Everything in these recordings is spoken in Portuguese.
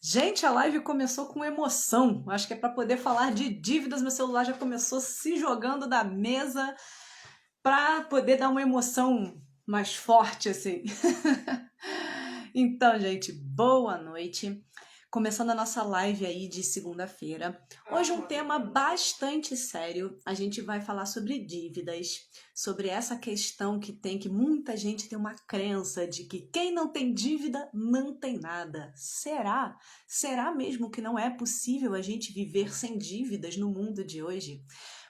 Gente, a live começou com emoção. Acho que é para poder falar de dívidas. Meu celular já começou se jogando da mesa para poder dar uma emoção mais forte assim. Então, gente, boa noite. Começando a nossa live aí de segunda-feira. Hoje um tema bastante sério. A gente vai falar sobre dívidas, sobre essa questão que muita gente tem uma crença de que quem não tem dívida não tem nada. Será? Será mesmo que não é possível a gente viver sem dívidas no mundo de hoje?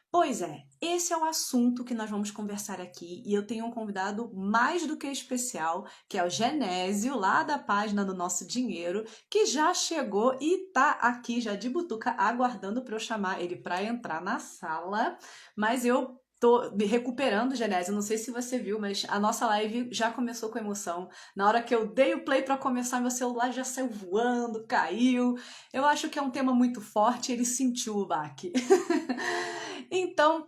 Pois é, esse é o assunto que nós vamos conversar aqui e eu tenho um convidado mais do que especial, que é o Genésio, lá da página do Nosso Dinheiro, que já chegou e tá aqui já de butuca aguardando para eu chamar ele para entrar na sala, mas eu tô me recuperando, Genésio, não sei se você viu, mas a nossa live já começou com emoção. Na hora que eu dei o play para começar, meu celular já saiu voando, caiu. Eu acho que é um tema muito forte, ele sentiu o baque. Então, o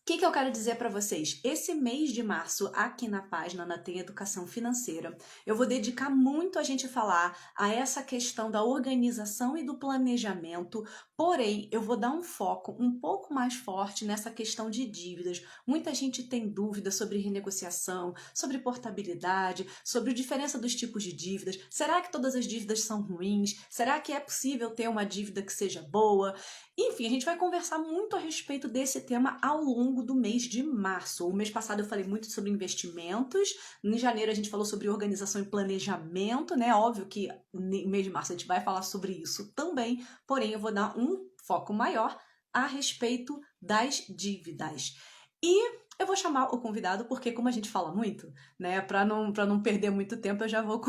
que eu quero dizer para vocês? Esse mês de março, aqui na página, na Tem Educação Financeira, eu vou dedicar muito a gente falar a essa questão da organização e do planejamento, porém, eu vou dar um foco um pouco mais forte nessa questão de dívidas. Muita gente tem dúvida sobre renegociação, sobre portabilidade, sobre a diferença dos tipos de dívidas. Será que todas as dívidas são ruins? Será que é possível ter uma dívida que seja boa? Enfim, a gente vai conversar muito a respeito desse tema ao longo do mês de março. O mês passado eu falei muito sobre investimentos, em janeiro a gente falou sobre organização e planejamento, né? Óbvio que no mês de março a gente vai falar sobre isso também, porém eu vou dar um foco maior a respeito das dívidas. E eu vou chamar o convidado porque, como a gente fala muito, né, para não perder muito tempo, eu já vou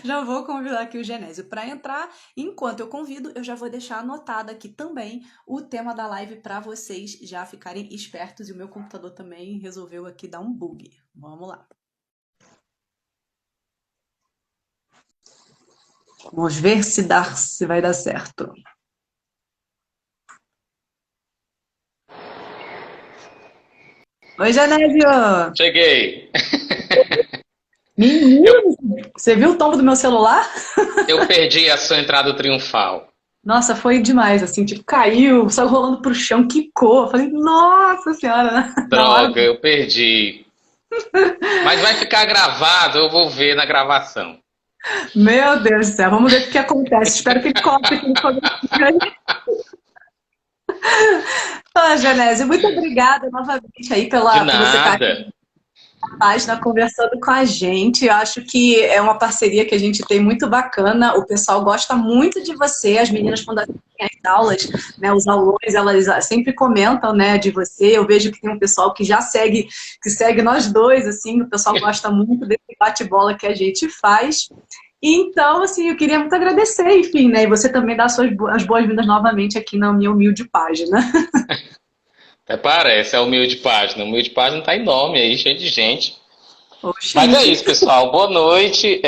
já vou convidar aqui o Genésio para entrar. Enquanto eu convido, eu já vou deixar anotado aqui também o tema da live para vocês já ficarem espertos. E o meu computador também resolveu aqui dar um bug. Vamos lá. Vamos ver se vai dar certo. Oi, Genésio! Cheguei. Eu, Menino, você viu o tombo do meu celular? eu perdi a sua entrada triunfal. Nossa, foi demais, assim, tipo, caiu, saiu rolando pro chão, quicou. Eu falei, nossa senhora, na hora. Droga, eu perdi. Mas vai ficar gravado, eu vou ver na gravação. Meu Deus do céu, vamos ver o que acontece. Espero que ele corte aqui no comecinho aí. Ah, Genésio, muito obrigada novamente aí De por você estar aqui nada. na página conversando com a gente. Eu acho que é uma parceria que a gente tem muito bacana. O pessoal gosta muito de você. As meninas, quando assistem as aulas, né, os alunos, elas sempre comentam, né, de você. Eu vejo que tem um pessoal que já segue, que segue nós dois, assim. O pessoal gosta muito desse bate-bola que a gente faz. Então, assim, eu queria muito agradecer, enfim, né? E você também dar as boas-vindas novamente aqui na minha humilde página. Até parece, é humilde página. Humilde página tá enorme aí, cheio de gente. Ô, Mas é chique. isso, pessoal. Boa noite.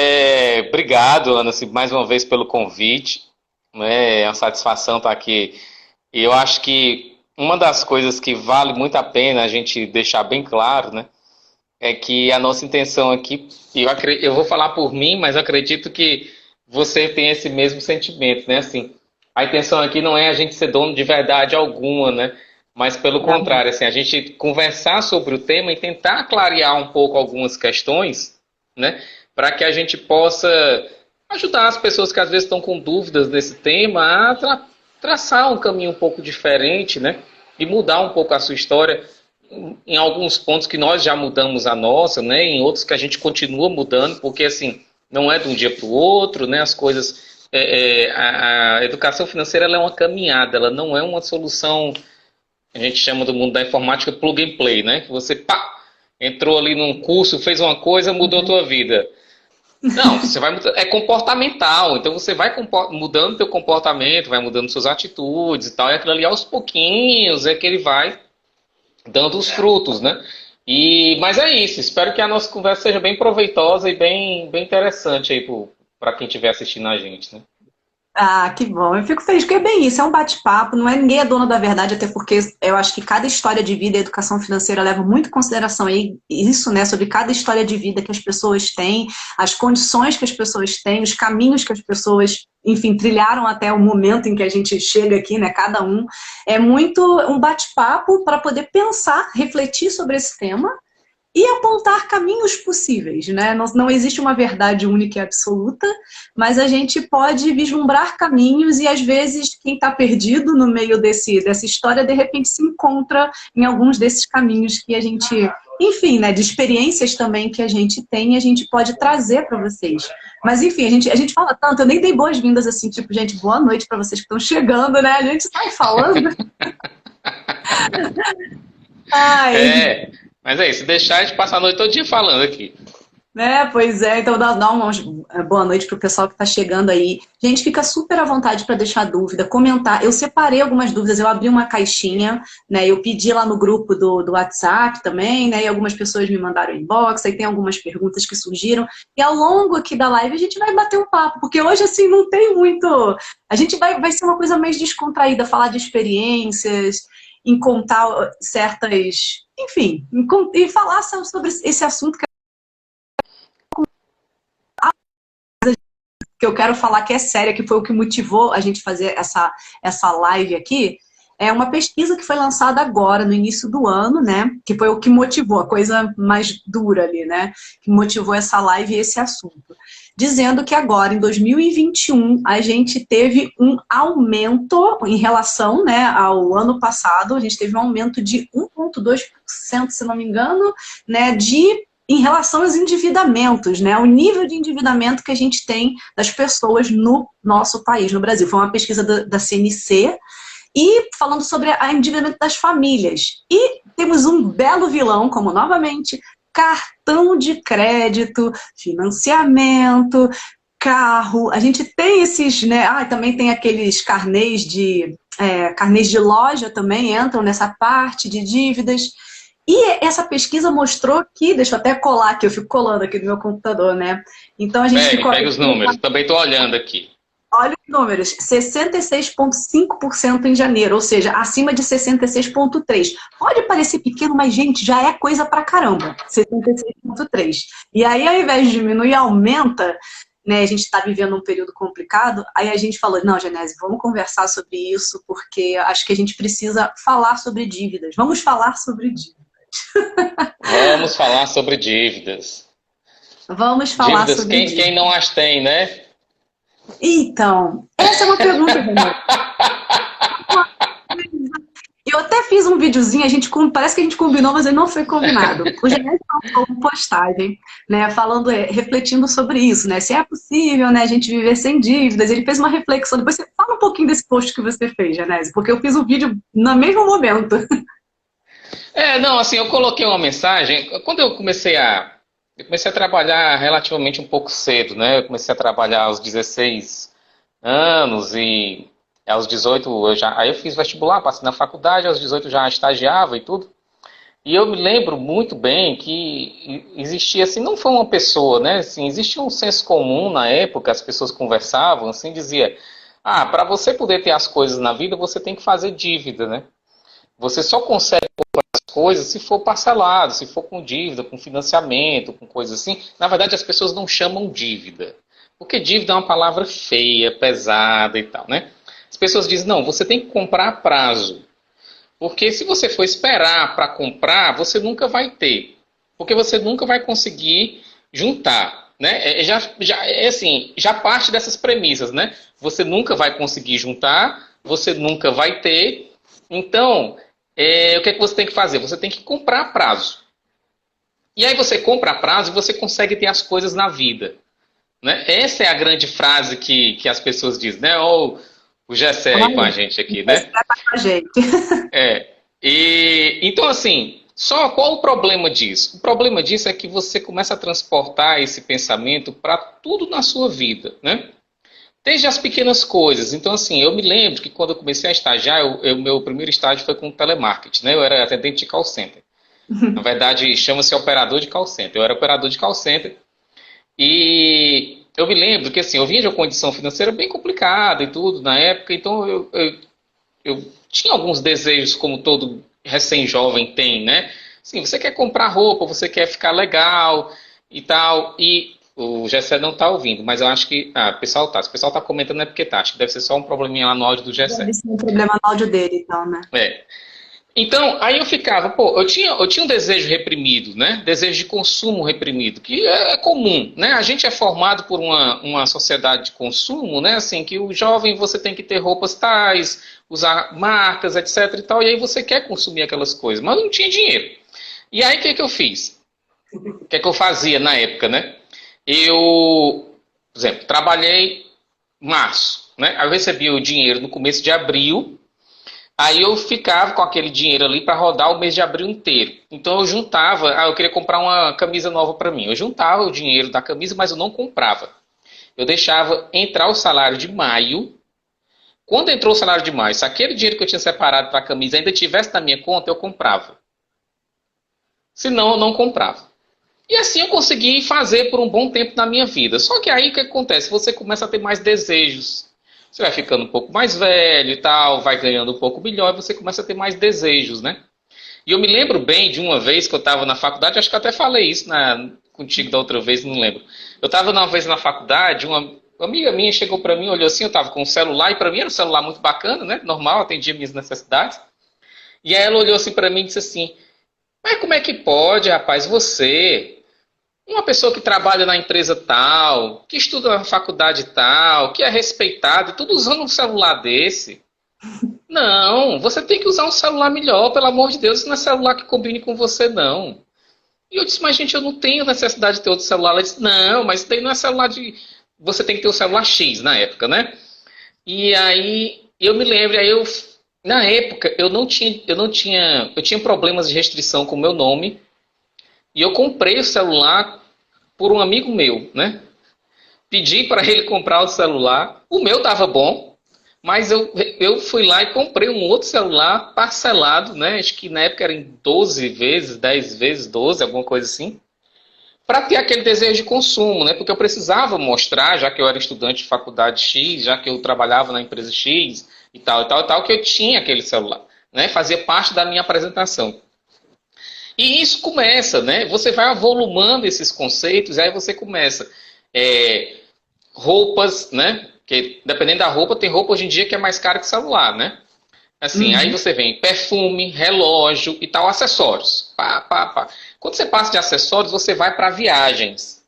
Obrigado, Ana, assim, mais uma vez pelo convite. Né? É uma satisfação estar aqui. E eu acho que uma das coisas que vale muito a pena a gente deixar bem claro, né? É que a nossa intenção aqui, eu vou falar por mim, mas eu acredito que você tem esse mesmo sentimento, né? Assim, a intenção aqui não é a gente ser dono de verdade alguma, né? Mas pelo contrário, assim, a gente conversar sobre o tema e tentar clarear um pouco algumas questões, né? Para que a gente possa ajudar as pessoas que às vezes estão com dúvidas desse tema a traçar um caminho um pouco diferente, né? E mudar um pouco a sua história em alguns pontos que nós já mudamos a nossa, né? Em outros que a gente continua mudando, porque assim não é de um dia para o outro, né? As coisas, a educação financeira ela é uma caminhada, ela não é uma solução. A gente chama do mundo da informática plug and play, né? Que você pá, entrou ali num curso, fez uma coisa, mudou a tua vida. Não, você vai é comportamental, então você vai mudando teu comportamento, vai mudando suas atitudes e tal, e aquilo ali aos pouquinhos é que ele vai dando os frutos, né? Mas é isso, espero que a nossa conversa seja bem proveitosa e bem interessante aí para quem estiver assistindo a gente, né? Ah, que bom. Eu fico feliz, porque é bem isso, é um bate-papo, não é ninguém é dono da verdade, até porque eu acho que cada história de vida e educação financeira leva muito em consideração aí isso, né, sobre cada história de vida que as pessoas têm, as condições que as pessoas têm, os caminhos que as pessoas, enfim, trilharam até o momento em que a gente chega aqui, né, cada um. É muito um bate-papo para poder pensar, refletir sobre esse tema e apontar caminhos possíveis, né? Não existe uma verdade única e absoluta, mas a gente pode vislumbrar caminhos e às vezes quem está perdido no meio dessa história, de repente se encontra em alguns desses caminhos que a gente, enfim, né, de experiências também que a gente tem e a gente pode trazer para vocês. Mas enfim, a gente fala tanto, eu nem dei boas-vindas assim, tipo, gente, boa noite para vocês que estão chegando, né? A gente sai falando. Ai, É, mas é isso, deixar a gente passar a noite todo dia falando aqui. Pois é, então dá uma boa noite pro pessoal que está chegando aí. Gente, fica super à vontade para deixar dúvida, comentar. Eu separei algumas dúvidas, eu abri uma caixinha, né? Eu pedi lá no grupo do WhatsApp também, né? E algumas pessoas me mandaram inbox, aí tem algumas perguntas que surgiram. E ao longo aqui da live a gente vai bater um papo, porque hoje assim não tem muito. A gente vai ser uma coisa mais descontraída, falar de experiências, em contar certas. Enfim, e falar sobre esse assunto que eu quero falar que é séria, que foi o que motivou a gente fazer essa live aqui, é uma pesquisa que foi lançada agora, no início do ano, né? Que foi o que motivou, a coisa mais dura ali, né? Que motivou essa live e esse assunto. Dizendo que agora, em 2021, a gente teve um aumento em relação, né, ao ano passado, a gente teve um aumento de 1,2%, se não me engano, né, em relação aos endividamentos, né? O nível de endividamento que a gente tem das pessoas no nosso país, no Brasil. Foi uma pesquisa da CNC e falando sobre o endividamento das famílias. E temos um belo vilão, como novamente, cartão de crédito, financiamento, carro. A gente tem esses, né? Também tem aqueles carnês de loja também entram nessa parte de dívidas. E essa pesquisa mostrou que, deixa eu até colar aqui, eu fico colando aqui no meu computador, né? Então a gente ficou. Pega os números, também estou olhando aqui. Olha os números, 66,5% em janeiro, ou seja, acima de 66,3%. Pode parecer pequeno, mas, gente, já é coisa pra caramba, 66,3%. E aí, ao invés de diminuir, aumenta, né? A gente está vivendo um período complicado, aí a gente falou, não, Genésio, vamos conversar sobre isso, porque acho que a gente precisa falar sobre dívidas. Vamos falar sobre dívidas. Vamos falar sobre dívidas. Vamos falar Dívidas, sobre dívidas. Quem não as tem, né? Então, essa é uma pergunta, Renan. Eu até fiz um videozinho, parece que a gente combinou, mas ele não foi combinado. O Genésio falou uma postagem, né, falando, refletindo sobre isso, né, se é possível, né, a gente viver sem dívidas. Ele fez uma reflexão. Depois você fala um pouquinho desse post que você fez, Genésio, porque eu fiz um vídeo no mesmo momento. Não, assim, eu coloquei uma mensagem. Quando eu comecei a trabalhar relativamente um pouco cedo, né? Eu comecei a trabalhar aos 16 anos e aos 18 aí eu fiz vestibular, passei na faculdade, aos 18 já estagiava e tudo. E eu me lembro muito bem que existia assim, não foi uma pessoa, né? Assim, existia um senso comum na época, as pessoas conversavam, assim, dizia: para você poder ter as coisas na vida, você tem que fazer dívida, né? Você só consegue as coisas se for parcelado, se for com dívida, com financiamento, com coisas assim. Na verdade, as pessoas não chamam dívida, porque dívida é uma palavra feia, pesada e tal, né? As pessoas dizem, não, você tem que comprar a prazo, porque se você for esperar para comprar, você nunca vai ter, porque você nunca vai conseguir juntar, né? Já parte dessas premissas, né? Você nunca vai conseguir juntar, você nunca vai ter, então o que é que você tem que fazer? Você tem que comprar a prazo. E aí você compra a prazo e você consegue ter as coisas na vida. Né? Essa é a grande frase que as pessoas dizem, né? Ou o Gessé aí com a gente aqui, né? Tá com a gente. Então, assim, só qual o problema disso? O problema disso é que você começa a transportar esse pensamento para tudo na sua vida, né? Desde as pequenas coisas. Então, assim, eu me lembro que quando eu comecei a estagiar, meu primeiro estágio foi com telemarketing, né? Eu era atendente de call center. Na verdade, chama-se operador de call center. Eu era operador de call center. E eu me lembro que assim, eu vinha de uma condição financeira bem complicada e tudo na época, então eu tinha alguns desejos como todo recém-jovem tem, né? Sim, você quer comprar roupa, você quer ficar legal e tal, e o Gessé não tá ouvindo, mas eu acho que, o pessoal tá, se o pessoal tá comentando é porque tá, acho que deve ser só um probleminha lá no áudio do Gessé. Deve ser um problema no áudio dele, então, né? É. Então, aí eu ficava, pô, eu tinha um desejo reprimido, né? Desejo de consumo reprimido, que é comum, né? A gente é formado por uma sociedade de consumo, né? Assim, que o jovem você tem que ter roupas tais, usar marcas, etc e tal, e aí você quer consumir aquelas coisas, mas eu não tinha dinheiro. E aí, o que que eu fiz? O que que eu fazia na época, né? Por exemplo, trabalhei em março, né? Aí eu recebia o dinheiro no começo de abril. Aí eu ficava com aquele dinheiro ali para rodar o mês de abril inteiro. Então eu juntava, eu queria comprar uma camisa nova para mim. Eu juntava o dinheiro da camisa, mas eu não comprava. Eu deixava entrar o salário de maio. Quando entrou o salário de maio, se aquele dinheiro que eu tinha separado para a camisa ainda tivesse na minha conta, eu comprava. Se não, eu não comprava. E assim eu consegui fazer por um bom tempo na minha vida. Só que aí o que acontece? Você começa a ter mais desejos. Você vai ficando um pouco mais velho e tal, vai ganhando um pouco melhor e você começa a ter mais desejos, né? E eu me lembro bem de uma vez que eu estava na faculdade, acho que eu até falei isso contigo da outra vez, não lembro. Eu estava uma vez na faculdade, uma amiga minha chegou para mim, olhou assim, eu estava com um celular, e para mim era um celular muito bacana, né? Normal, atendia minhas necessidades. E aí ela olhou assim para mim e disse assim, mas como é que pode, rapaz, você, uma pessoa que trabalha na empresa tal, que estuda na faculdade tal, que é respeitado, tudo usando um celular desse. Não, você tem que usar um celular melhor, pelo amor de Deus, isso não é celular que combine com você, não. E eu disse, mas gente, eu não tenho necessidade de ter outro celular. Ela disse, não, mas isso daí não é celular de... Você tem que ter o celular X na época, né? E aí, eu me lembro, na época, eu tinha problemas de restrição com o meu nome, e eu comprei o celular por um amigo meu, né? Pedi para ele comprar o celular. O meu estava bom, mas eu fui lá e comprei um outro celular parcelado, né? Acho que na época era em 12 vezes, 10 vezes 12, alguma coisa assim. Para ter aquele desejo de consumo, né? Porque eu precisava mostrar, já que eu era estudante de faculdade X, já que eu trabalhava na empresa X e tal, e tal, e tal, que eu tinha aquele celular, né? Fazia parte da minha apresentação. E isso começa, né? Você vai avolumando esses conceitos, e aí você começa. Roupas, né? Que dependendo da roupa, tem roupa hoje em dia que é mais cara que celular, né? Assim, aí você vem perfume, relógio e tal, acessórios. Pá, pá, pá. Quando você passa de acessórios, você vai para viagens,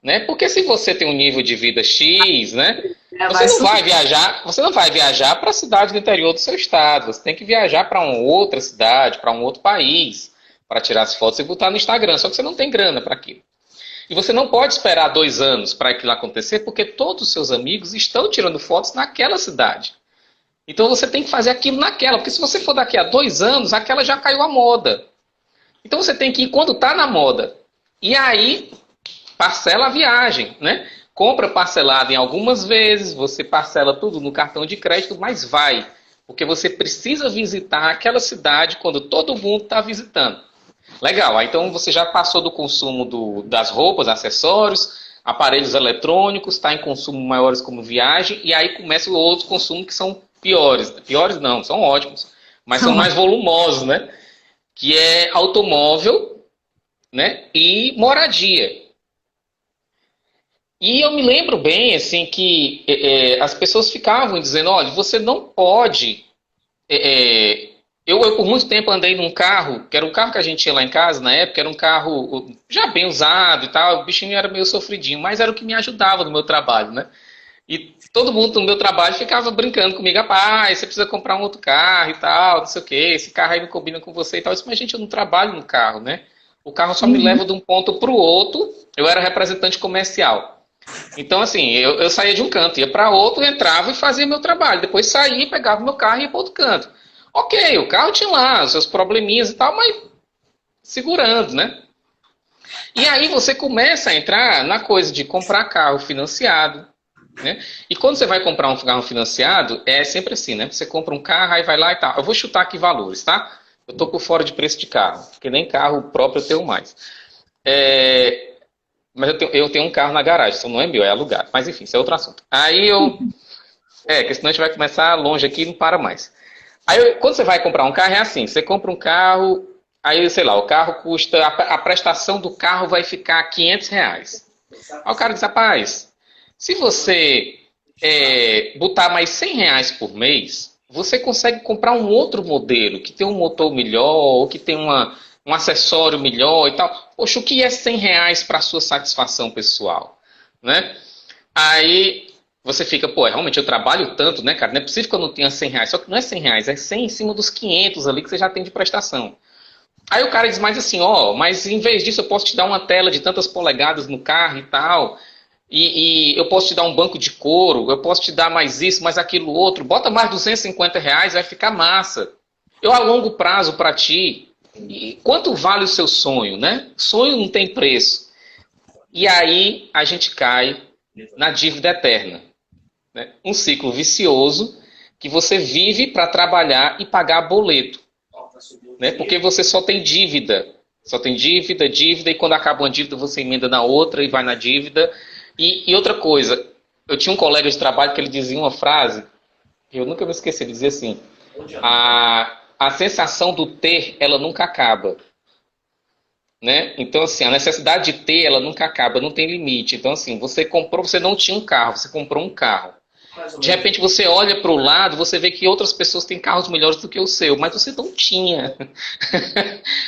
né? Porque se você tem um nível de vida X, né? Você não vai viajar para a cidade do interior do seu estado. Você tem que viajar para uma outra cidade, para um outro país, para tirar as fotos e botar no Instagram. Só que você não tem grana para aquilo. E você não pode esperar 2 anos para aquilo acontecer, porque todos os seus amigos estão tirando fotos naquela cidade. Então você tem que fazer aquilo naquela, porque se você for daqui a 2 anos, aquela já caiu a moda. Então você tem que ir quando está na moda. E aí, parcela a viagem, né? Compra parcelado em algumas vezes, você parcela tudo no cartão de crédito, mas vai. Porque você precisa visitar aquela cidade quando todo mundo está visitando. Legal, aí então você já passou do consumo das roupas, acessórios, aparelhos eletrônicos, está em consumo maiores como viagem, e aí começa outros consumos que são piores. Piores não, são ótimos, mas são mais volumosos, né? Que é automóvel, né? E moradia. E eu me lembro bem, assim, que as pessoas ficavam dizendo, olha, você não pode... Eu, por muito tempo, andei num carro, que era um carro que a gente tinha lá em casa, na época, era um carro já bem usado e tal, o bichinho era meio sofridinho, mas era o que me ajudava no meu trabalho, né? E todo mundo no meu trabalho ficava brincando comigo, rapaz, você precisa comprar um outro carro e tal, não sei o quê, esse carro aí não combina com você e tal. Eu disse, mas gente, eu não trabalho no carro, né? O carro só me leva de um ponto para o outro, eu era representante comercial. Então, assim, eu saía de um canto, ia para outro, entrava e fazia meu trabalho. Depois saía, pegava meu carro e ia para outro canto. Ok, o carro tinha lá os seus probleminhas e tal, mas segurando, né? E aí você começa a entrar na coisa de comprar carro financiado, né? E quando você vai comprar um carro financiado, é sempre assim, né? Você compra um carro, aí vai lá e tal. Eu vou chutar aqui valores, tá? Eu tô por fora de preço de carro, porque nem carro próprio eu tenho mais. Mas eu tenho um carro na garagem, isso não é meu, é alugado. Mas enfim, isso é outro assunto. Aí eu. Que senão a gente vai começar longe aqui e não para mais. Aí quando você vai comprar um carro, é assim: você compra um carro, aí sei lá, o carro custa. A prestação do carro vai ficar R$ 500. Aí o cara diz: rapaz, se você botar mais R$ 100 por mês, você consegue comprar um outro modelo que tem um motor melhor, ou que tem um acessório melhor e tal. Poxa, o que é R$ 100 para sua satisfação pessoal? Né? Aí você fica, pô, realmente eu trabalho tanto, né, cara? Não é possível que eu não tenha R$ 100. Só que não é R$ 100, é 100 em cima dos 500 ali que você já tem de prestação. Aí o cara diz mais assim, mas em vez disso eu posso te dar uma tela de tantas polegadas no carro e tal, e eu posso te dar um banco de couro, eu posso te dar mais isso, mais aquilo outro, bota mais R$ 250, vai ficar massa. Eu a longo prazo para ti, e quanto vale o seu sonho, né? Sonho não tem preço. E aí a gente cai na dívida eterna. Né? Um ciclo vicioso que você vive para trabalhar e pagar boleto. Né? Porque você só tem dívida. Só tem dívida, dívida, e quando acaba uma dívida você emenda na outra e vai na dívida. E outra coisa, eu tinha um colega de trabalho que ele dizia uma frase, eu nunca me esqueci, ele dizia assim, a sensação do ter, ela nunca acaba. Né? Então, assim, a necessidade de ter, ela nunca acaba, não tem limite. Então, assim, você não tinha um carro, você comprou um carro. De repente você olha para o lado, você vê que outras pessoas têm carros melhores do que o seu, mas você não tinha.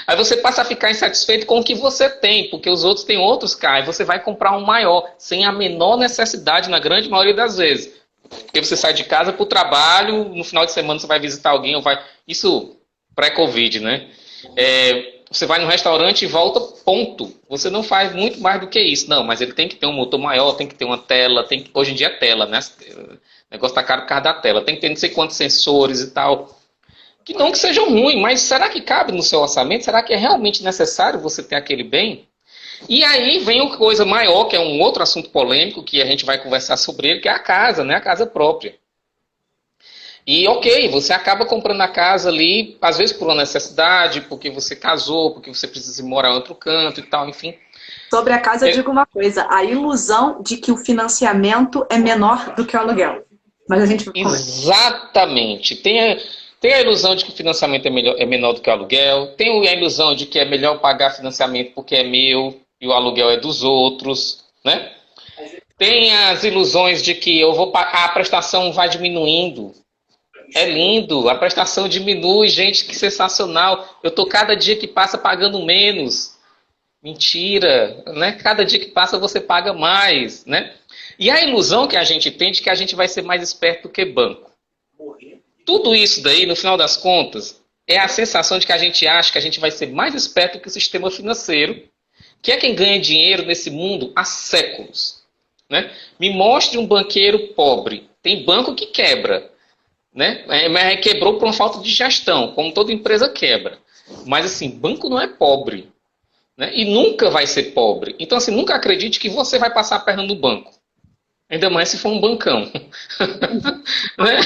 Aí você passa a ficar insatisfeito com o que você tem, porque os outros têm outros carros, você vai comprar um maior, sem a menor necessidade, na grande maioria das vezes. Porque você sai de casa para o trabalho, no final de semana você vai visitar alguém, ou vai... Isso pré-Covid, né? Você vai no restaurante e volta, ponto. Você não faz muito mais do que isso. Não, mas ele tem que ter um motor maior, tem que ter uma tela, hoje em dia é tela, né? O negócio tá caro por causa da tela. Tem que ter não sei quantos sensores e tal. Que não que sejam ruins, mas será que cabe no seu orçamento? Será que é realmente necessário você ter aquele bem? E aí vem uma coisa maior, que é um outro assunto polêmico, que a gente vai conversar sobre ele, que é a casa, né? A casa própria. E ok, você acaba comprando a casa ali, às vezes por uma necessidade, porque você casou, porque você precisa morar em outro canto e tal, enfim. Sobre a casa eu digo uma coisa, a ilusão de que o financiamento é menor do que o aluguel. Mas a gente... Exatamente. Tem a ilusão de que o financiamento é menor do que o aluguel, tem a ilusão de que é melhor pagar financiamento porque é meu e o aluguel é dos outros, né? Tem as ilusões de que a prestação vai diminuindo. É lindo, a prestação diminui, gente, que sensacional. Eu tô cada dia que passa pagando menos. Mentira, né? Cada dia que passa você paga mais, né? E a ilusão que a gente tem de que a gente vai ser mais esperto do que banco. Tudo isso daí, no final das contas, é a sensação de que a gente acha que a gente vai ser mais esperto que o sistema financeiro, que é quem ganha dinheiro nesse mundo há séculos. Né? Me mostre um banqueiro pobre. Tem banco que quebra. Né? Mas quebrou por uma falta de gestão, como toda empresa quebra. Mas assim, banco não é pobre, né? E nunca vai ser pobre. Então assim, nunca acredite que você vai passar a perna no banco. Ainda mais se for um bancão. Né?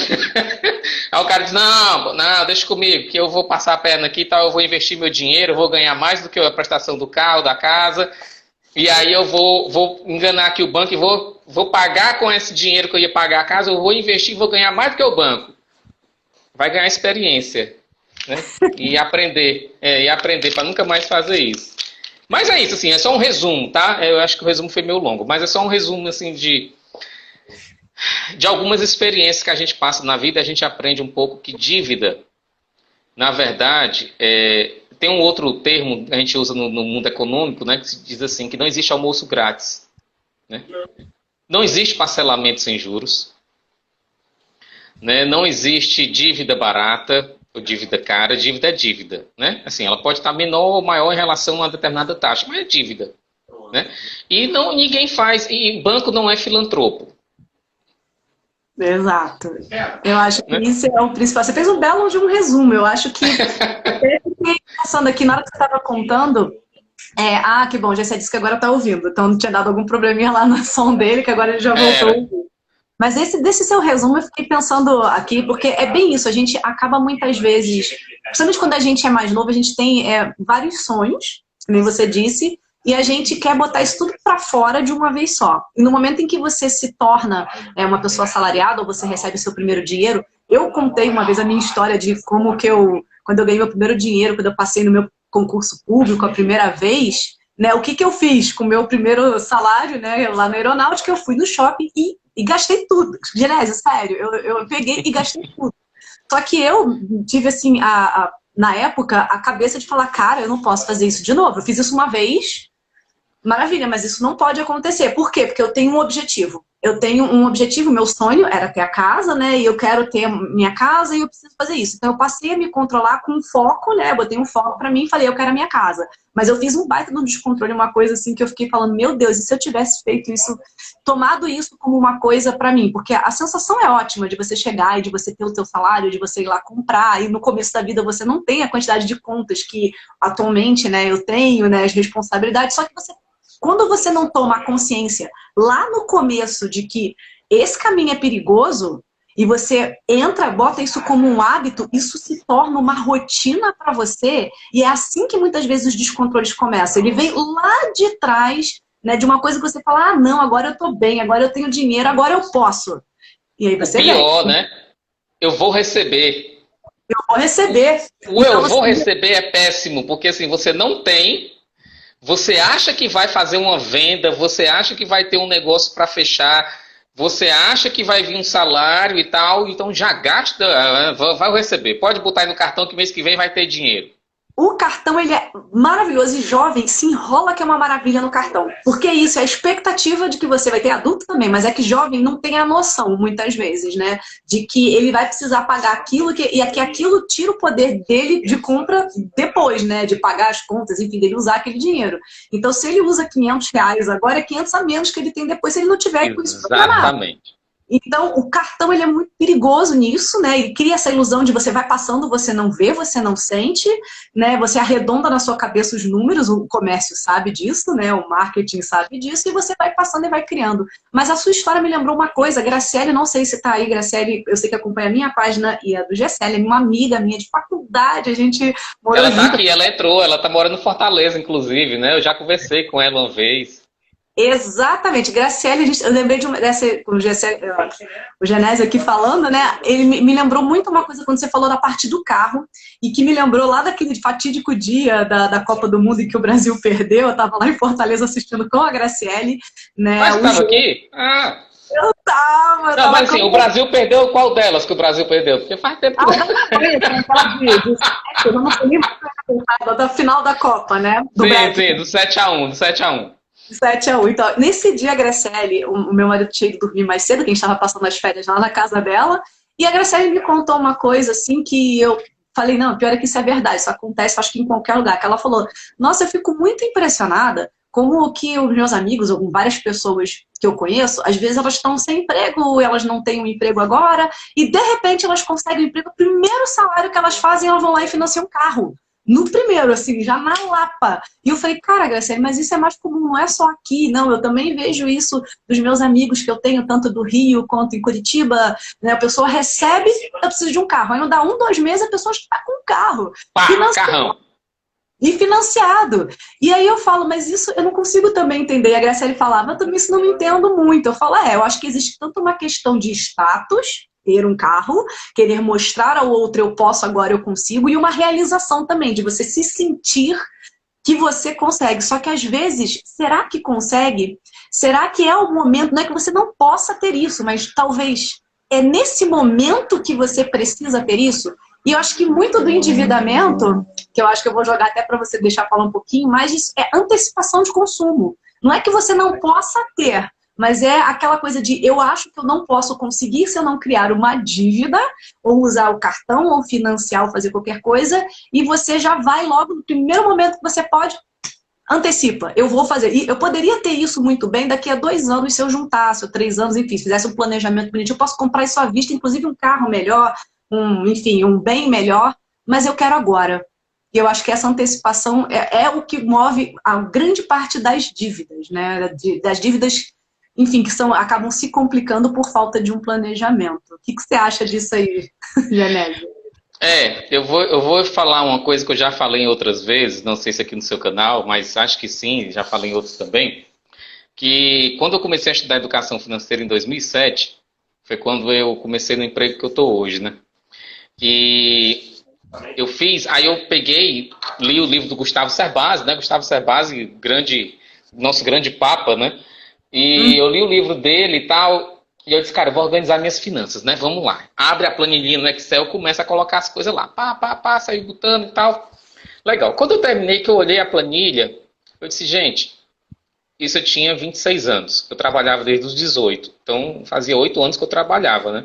Aí o cara diz, não, deixa comigo, que eu vou passar a perna aqui e tal, eu vou investir meu dinheiro, eu vou ganhar mais do que a prestação do carro, da casa, e aí eu vou enganar aqui o banco e vou pagar com esse dinheiro que eu ia pagar a casa, eu vou investir e vou ganhar mais do que o banco. Vai ganhar experiência, né? E aprender para nunca mais fazer isso. Mas é isso, assim, é só um resumo, tá? Eu acho que o resumo foi meio longo, mas é só um resumo, assim, de algumas experiências que a gente passa na vida, a gente aprende um pouco que dívida, na verdade, tem um outro termo que a gente usa no mundo econômico, né, que se diz assim, que não existe almoço grátis, né? Não existe parcelamento sem juros. Né? Não existe dívida barata ou dívida cara, dívida é dívida. Né? Assim, ela pode estar menor ou maior em relação a uma determinada taxa, mas é dívida. Né? E ninguém faz, e banco não é filantropo. Exato. Eu acho que isso é o principal. Você fez um belo de um resumo. Eu acho que eu fiquei pensando aqui, na hora que você estava contando, que bom, já disse que agora está ouvindo. Então não tinha dado algum probleminha lá no som dele, que agora ele já voltou a ouvir. Mas desse seu resumo eu fiquei pensando aqui, porque é bem isso, a gente acaba muitas vezes, principalmente quando a gente é mais novo, a gente tem vários sonhos, como você disse, e a gente quer botar isso tudo para fora de uma vez só. E no momento em que você se torna uma pessoa assalariada ou você recebe o seu primeiro dinheiro, eu contei uma vez a minha história de como que quando eu ganhei meu primeiro dinheiro, quando eu passei no meu concurso público a primeira vez, né, o que eu fiz com o meu primeiro salário, né, lá na aeronáutica, eu fui no shopping e gastei tudo. Genésio, sério, eu peguei e gastei tudo. Só que eu tive, assim, na época, a cabeça de falar, cara, eu não posso fazer isso de novo. Eu fiz isso uma vez, maravilha, mas isso não pode acontecer. Por quê? Porque eu tenho um objetivo. Eu tenho um objetivo, meu sonho era ter a casa, né? E eu quero ter minha casa e eu preciso fazer isso. Então eu passei a me controlar com foco, né? Botei um foco pra mim e falei, eu quero a minha casa. Mas eu fiz um baita do descontrole, uma coisa assim que eu fiquei falando, meu Deus, e se eu tivesse feito isso, tomado isso como uma coisa pra mim? Porque a sensação é ótima de você chegar e de você ter o seu salário, de você ir lá comprar, e no começo da vida você não tem a quantidade de contas que atualmente, né, eu tenho, né, as responsabilidades, só que quando você não toma a consciência lá no começo de que esse caminho é perigoso e você entra, bota isso como um hábito, isso se torna uma rotina para você e é assim que muitas vezes os descontroles começam. Ele vem lá de trás, né, de uma coisa que você fala, ah, não, agora eu tô bem, agora eu tenho dinheiro, agora eu posso. E aí você O pior, né? Eu vou receber. Eu vou receber. O eu vou receber é péssimo, porque assim, você não tem. Você acha que vai fazer uma venda, você acha que vai ter um negócio para fechar, você acha que vai vir um salário e tal, então já gasta, vai receber. Pode botar aí no cartão que mês que vem vai ter dinheiro. O cartão, ele é maravilhoso e jovem se enrola que é uma maravilha no cartão. Porque isso é a expectativa de que você vai ter adulto também, mas é que jovem não tem a noção, muitas vezes, né? De que ele vai precisar pagar aquilo e que aquilo tira o poder dele de compra depois, né? De pagar as contas, enfim, dele usar aquele dinheiro. Então, se ele usa R$ 500, agora é 500 a menos que ele tem depois se ele não tiver com isso programado. Exatamente. Então, o cartão ele é muito perigoso nisso, né? Ele cria essa ilusão de você vai passando, você não vê, você não sente, né? Você arredonda na sua cabeça os números, o comércio sabe disso, né? O marketing sabe disso, e você vai passando e vai criando. Mas a sua história me lembrou uma coisa, Graciele, não sei se tá aí, Graciele, eu sei que acompanha a minha página e a do Gessele, uma amiga minha de faculdade, a gente morou Ela tá junto. aqui, ela entrou, ela tá morando em Fortaleza, inclusive, né? Eu já conversei com ela uma vez. Exatamente, Graciele, eu lembrei o Genésio aqui falando, né? Ele me lembrou muito uma coisa quando você falou da parte do carro, e que me lembrou lá daquele fatídico dia da Copa do Mundo em que o Brasil perdeu. Eu estava lá em Fortaleza assistindo com a Graciele, né? Mas estava aqui? Ah. Eu tava. Não, mas assim, o Brasil perdeu qual delas que o Brasil perdeu? Porque faz tempo que. Eu não sei nem da final da Copa, né? Sim, do 7-1, do 7-1. 7-1. Então, nesse dia, a Graciele, o meu marido tinha ido dormir mais cedo, que a gente estava passando as férias lá na casa dela, e a Graciele me contou uma coisa assim que eu falei, não, pior é que isso é verdade, isso acontece, acho que em qualquer lugar. Que ela falou, nossa, eu fico muito impressionada como que os meus amigos, ou várias pessoas que eu conheço, às vezes elas estão sem emprego, elas não têm um emprego agora, e de repente elas conseguem um emprego, o primeiro salário que elas fazem, elas vão lá e financiam um carro. No primeiro, assim, já na lapa. E eu falei, cara, Graciele, mas isso é mais comum, não é só aqui, não. Eu também vejo isso dos meus amigos que eu tenho, tanto do Rio quanto em Curitiba. Né? A pessoa recebe, eu preciso de um carro. Aí não dá 1, 2 meses, a pessoa está com um carro. Carrão. E financiado. E aí eu falo, mas isso eu não consigo também entender. E a Graciele falava, eu também isso não me entendo muito. Eu falo, eu acho que existe tanto uma questão de status, ter um carro, querer mostrar ao outro eu posso, agora eu consigo, e uma realização também, de você se sentir que você consegue. Só que às vezes, será que consegue? Será que é o momento, não é que você não possa ter isso, mas talvez é nesse momento que você precisa ter isso? E eu acho que muito do endividamento, que eu acho que eu vou jogar até para você deixar falar um pouquinho, mas isso é antecipação de consumo. Não é que você não possa ter, mas é aquela coisa de eu acho que eu não posso conseguir se eu não criar uma dívida, ou usar o cartão, ou financiar, ou fazer qualquer coisa, e você já vai logo no primeiro momento que você pode, antecipa. Eu vou fazer. E eu poderia ter isso muito bem daqui a 2 anos, se eu juntasse, ou 3 anos, enfim, fizesse um planejamento bonitinho, eu posso comprar isso à vista, inclusive um carro melhor, enfim, um bem melhor, mas eu quero agora. E eu acho que essa antecipação é o que move a grande parte das dívidas, né? Das dívidas, enfim, que acabam se complicando por falta de um planejamento. O que você acha disso aí, Genésio? Eu vou falar uma coisa que eu já falei em outras vezes, não sei se aqui no seu canal, mas acho que sim, já falei em outros também, que quando eu comecei a estudar educação financeira em 2007, foi quando eu comecei no emprego que eu estou hoje, né? E aí eu peguei, li o livro do Gustavo Cerbasi, né? Gustavo Cerbasi, nosso grande papa, né? E eu li o livro dele e tal, e eu disse, cara, eu vou organizar minhas finanças, né? Vamos lá. Abre a planilhinha no Excel, começa a colocar as coisas lá. Sair botando e tal. Legal. Quando eu terminei, que eu olhei a planilha, eu disse, gente, isso eu tinha 26 anos. Eu trabalhava desde os 18. Então, fazia 8 anos que eu trabalhava, né?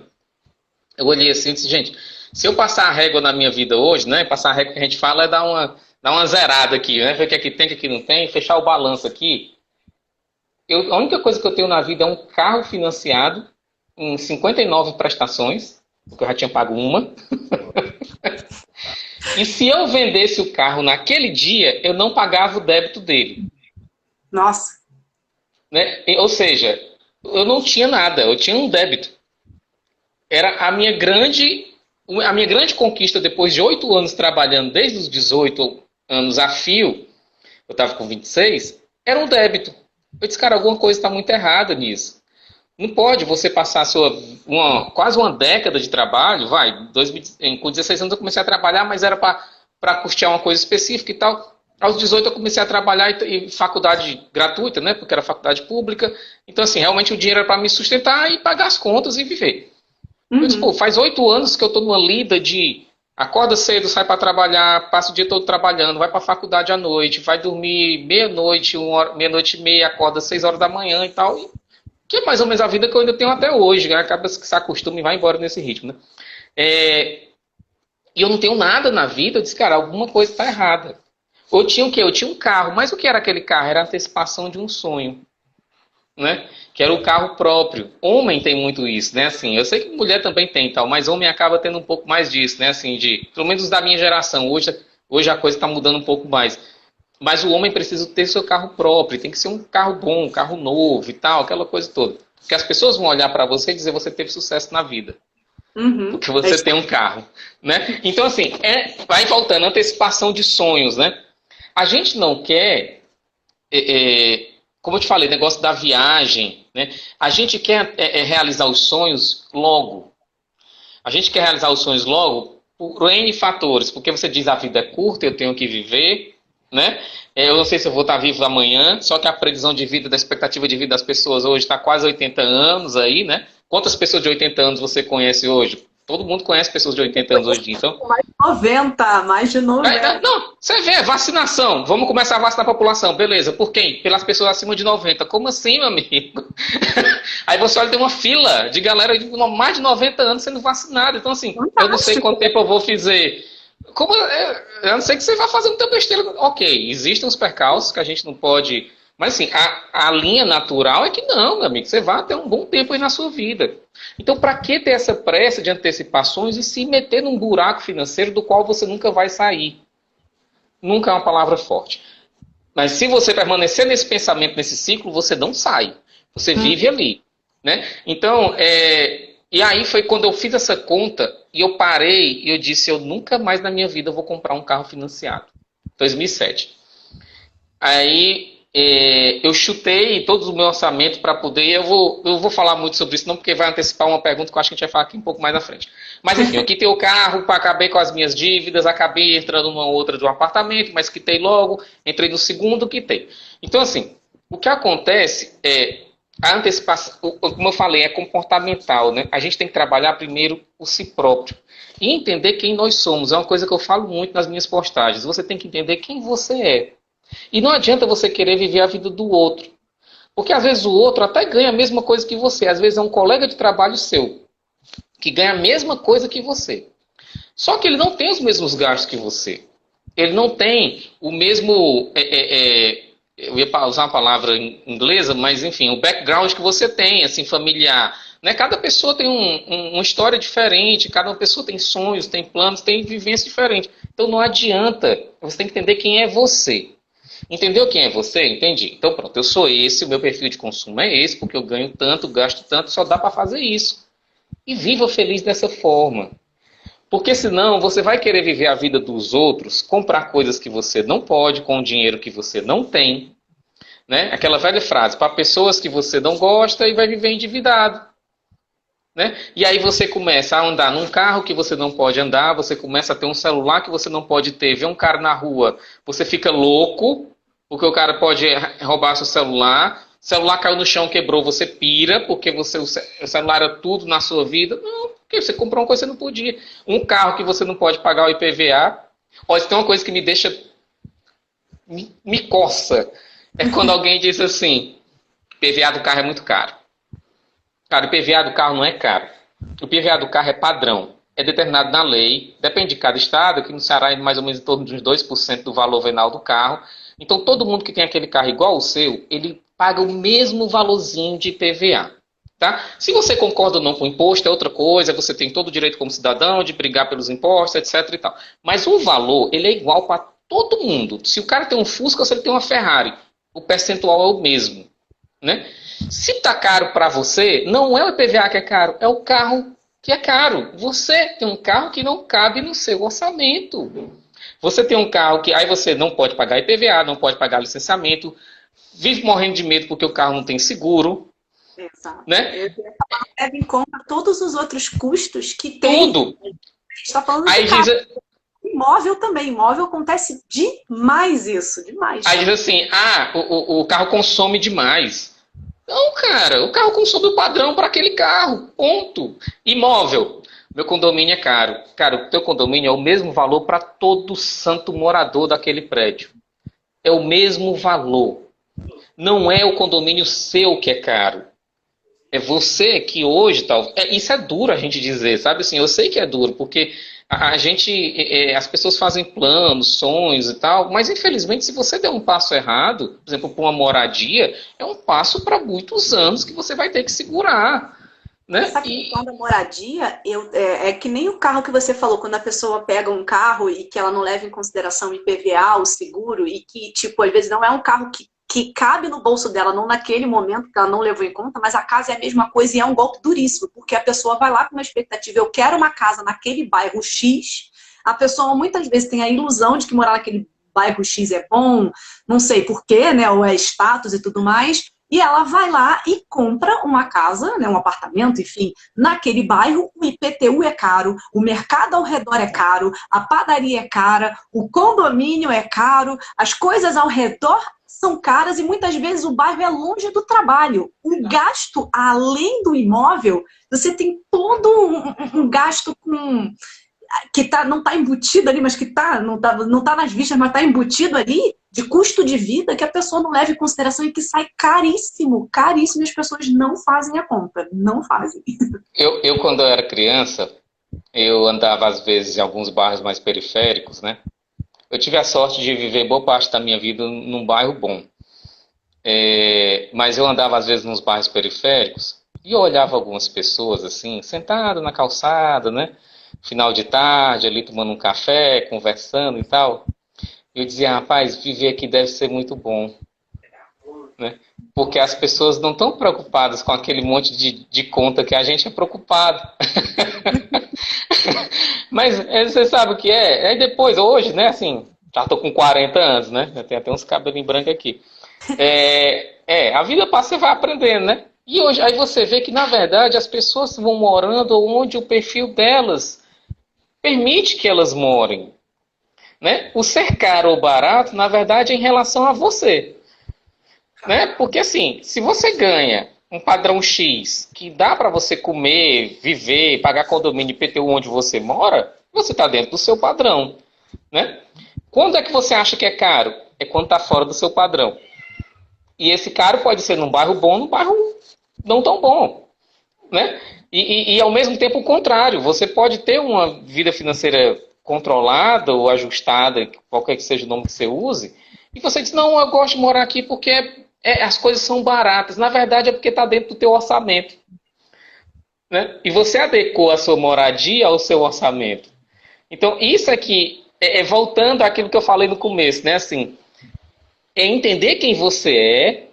Eu olhei assim e disse, gente, se eu passar a régua na minha vida hoje, né? Passar a régua que a gente fala é dar uma zerada aqui, né? Ver o que aqui tem, o que aqui não tem, fechar o balanço aqui. A única coisa que eu tenho na vida é um carro financiado em 59 prestações, porque eu já tinha pago uma. E se eu vendesse o carro naquele dia, eu não pagava o débito dele. Nossa. Né? Ou seja, eu não tinha nada, eu tinha um débito. Era a minha grande conquista depois de 8 anos trabalhando, desde os 18 anos a fio, eu estava com 26, era um débito. Eu disse, cara, alguma coisa está muito errada nisso. Não pode você passar quase uma década de trabalho, com 16 anos eu comecei a trabalhar, mas era para custear uma coisa específica e tal. Aos 18 eu comecei a trabalhar e faculdade gratuita, né? Porque era faculdade pública. Então, assim, realmente o dinheiro era para me sustentar e pagar as contas e viver. Eu disse, pô, faz 8 anos que eu estou numa lida de acorda cedo, sai para trabalhar, passa o dia todo trabalhando, vai para a faculdade à noite, vai dormir meia-noite, meia-noite e meia, acorda 6 horas da manhã e tal. Que é mais ou menos a vida que eu ainda tenho até hoje, né? Acaba que se acostuma e vai embora nesse ritmo, né? E eu não tenho nada na vida, eu disse, cara, alguma coisa está errada. Eu tinha o quê? Eu tinha um carro, mas o que era aquele carro? Era a antecipação de um sonho, né? Que era o carro próprio. Homem tem muito isso, né? Assim, eu sei que mulher também tem e tal, mas homem acaba tendo um pouco mais disso, né? Assim, pelo menos da minha geração. Hoje a coisa está mudando um pouco mais. Mas o homem precisa ter seu carro próprio, tem que ser um carro bom, um carro novo e tal, aquela coisa toda. Porque as pessoas vão olhar para você e dizer que você teve sucesso na vida. Porque você tem um carro, né? Então, assim, vai voltando, antecipação de sonhos, né? A gente não quer, como eu te falei, negócio da viagem, né? A gente quer realizar os sonhos logo. A gente quer realizar os sonhos logo por N fatores. Porque você diz a vida é curta, eu tenho que viver, né? Eu não sei se eu vou estar vivo amanhã, só que a previsão de vida, da expectativa de vida das pessoas hoje está quase 80 anos aí, né? Quantas pessoas de 80 anos você conhece hoje? Todo mundo conhece pessoas de 80 anos hoje em dia, então... Mais de 90. Não, você vê, vacinação. Vamos começar a vacinar a população. Beleza, por quem? Pelas pessoas acima de 90. Como assim, meu amigo? Aí você olha, tem uma fila de galera de mais de 90 anos sendo vacinada. Então, assim, fantástico. Eu não sei quanto tempo eu vou fazer. Eu não sei que você vai fazer muita besteira. Ok, existem os percalços que a gente não pode... Mas, assim, a linha natural é que não, meu amigo. Você vai ter um bom tempo aí na sua vida. Então, para que ter essa pressa de antecipações e se meter num buraco financeiro do qual você nunca vai sair? Nunca é uma palavra forte. Mas se você permanecer nesse pensamento, nesse ciclo, você não sai. Você vive ali, né? Então, e aí foi quando eu fiz essa conta e eu parei e eu disse, eu nunca mais na minha vida vou comprar um carro financiado. 2007. Aí... eu chutei todo o meu orçamento para poder... Eu vou falar muito sobre isso, não porque vai antecipar uma pergunta que eu acho que a gente vai falar aqui um pouco mais na frente. Mas enfim, eu quitei o carro, acabei com as minhas dívidas, acabei entrando numa outra de um apartamento, mas quitei logo, entrei no segundo, quitei. Então, assim, o que acontece é a antecipação, como eu falei, é comportamental, né? A gente tem que trabalhar primeiro o si próprio e entender quem nós somos. É uma coisa que eu falo muito nas minhas postagens. Você tem que entender quem você é. E não adianta você querer viver a vida do outro. Porque às vezes o outro até ganha a mesma coisa que você. Às vezes é um colega de trabalho seu que ganha a mesma coisa que você. Só que ele não tem os mesmos gastos que você. Ele não tem o mesmo... eu ia usar uma palavra inglesa, mas enfim, o background que você tem, assim, familiar. Né? Cada pessoa tem uma história diferente, cada pessoa tem sonhos, tem planos, tem vivência diferente. Então não adianta. Você tem que entender quem é você. Entendeu quem é você? Entendi. Então pronto, eu sou esse, o meu perfil de consumo é esse, porque eu ganho tanto, gasto tanto, só dá para fazer isso. E viva feliz dessa forma. Porque senão você vai querer viver a vida dos outros, comprar coisas que você não pode, com o dinheiro que você não tem, né? Aquela velha frase, para pessoas que você não gosta e vai viver endividado. Né? E aí você começa a andar num carro que você não pode andar, você começa a ter um celular que você não pode ter, vê um cara na rua, você fica louco, porque o cara pode roubar seu celular, o celular caiu no chão, quebrou, você pira, porque o celular era tudo na sua vida. Não, porque você comprou uma coisa que você não podia. Um carro que você não pode pagar o IPVA. Olha, tem uma coisa que me deixa, me coça, é quando alguém diz assim, IPVA do carro é muito caro. Cara, o IPVA do carro não é caro. O IPVA do carro é padrão. É determinado na lei. Depende de cada estado. Aqui no Ceará é mais ou menos em torno de uns 2% do valor venal do carro. Então, todo mundo que tem aquele carro igual o seu, ele paga o mesmo valorzinho de IPVA. Tá? Se você concorda ou não com o imposto, é outra coisa. Você tem todo o direito como cidadão de brigar pelos impostos, etc. e tal. Mas o valor, ele é igual para todo mundo. Se o cara tem um Fusca ou se ele tem uma Ferrari, o percentual é o mesmo. Né? Se está caro para você, não é o IPVA que é caro, é o carro que é caro. Você tem um carro que não cabe no seu orçamento. Você tem um carro que aí você não pode pagar IPVA, não pode pagar licenciamento, vive morrendo de medo porque o carro não tem seguro. Exato. Né? Leva em conta todos os outros custos que tem. Tudo. A gente está falando aí de diz, imóvel também. Imóvel acontece demais isso, demais. Aí diz assim, o carro consome demais. Não, cara, o carro consome o padrão para aquele carro, ponto. Imóvel, meu condomínio é caro. Cara, o teu condomínio é o mesmo valor para todo santo morador daquele prédio. É o mesmo valor. Não é o condomínio seu que é caro. É você que hoje, isso é duro a gente dizer, sabe assim, eu sei que é duro, porque a gente, as pessoas fazem planos, sonhos e tal, mas infelizmente se você der um passo errado, por exemplo, para uma moradia, é um passo para muitos anos que você vai ter que segurar. Né? Essa questão da moradia é que nem o carro que você falou, quando a pessoa pega um carro e que ela não leva em consideração o IPVA, o seguro, e que, tipo, às vezes não é um carro que cabe no bolso dela, não naquele momento que ela não levou em conta, mas a casa é a mesma coisa e é um golpe duríssimo, porque a pessoa vai lá com uma expectativa, eu quero uma casa naquele bairro X, a pessoa muitas vezes tem a ilusão de que morar naquele bairro X é bom, não sei porquê, né, ou é status e tudo mais, e ela vai lá e compra uma casa, né, um apartamento, enfim, naquele bairro, o IPTU é caro, o mercado ao redor é caro, a padaria é cara, o condomínio é caro, as coisas ao redor são caras e muitas vezes o bairro é longe do trabalho. O gasto, além do imóvel, você tem todo um gasto que não está embutido ali, mas que não tá nas vistas, mas está embutido ali, de custo de vida que a pessoa não leva em consideração e que sai caríssimo, caríssimo, e as pessoas não fazem a conta, não fazem. Eu quando eu era criança, eu andava às vezes em alguns bairros mais periféricos, né? Eu tive a sorte de viver boa parte da minha vida num bairro bom. Mas eu andava às vezes nos bairros periféricos e eu olhava algumas pessoas assim, sentado na calçada, né? Final de tarde, ali tomando um café, conversando e tal. Eu dizia, rapaz, viver aqui deve ser muito bom. Né? Porque as pessoas não estão preocupadas com aquele monte de conta que a gente é preocupado. Mas você sabe o que é? Aí depois, hoje, né, assim, já tô com 40 anos, né? Eu tenho até uns cabelinhos brancos aqui. A vida passa e vai aprendendo, né? E hoje, aí você vê que, na verdade, as pessoas vão morando onde o perfil delas permite que elas morem. Né? O ser caro ou barato, na verdade, é em relação a você. Né? Porque, assim, se você ganha um padrão X que dá para você comer, viver, pagar condomínio IPTU onde você mora, você está dentro do seu padrão. Né? Quando é que você acha que é caro? É quando está fora do seu padrão. E esse caro pode ser num bairro bom, num bairro não tão bom. Né? E ao mesmo tempo o contrário. Você pode ter uma vida financeira controlada ou ajustada, qualquer que seja o nome que você use, e você diz, não, eu gosto de morar aqui porque as coisas são baratas. Na verdade é porque está dentro do teu orçamento. Né? E você adequou a sua moradia ao seu orçamento. Então isso aqui, voltando àquilo que eu falei no começo, né? Assim, é entender quem você é,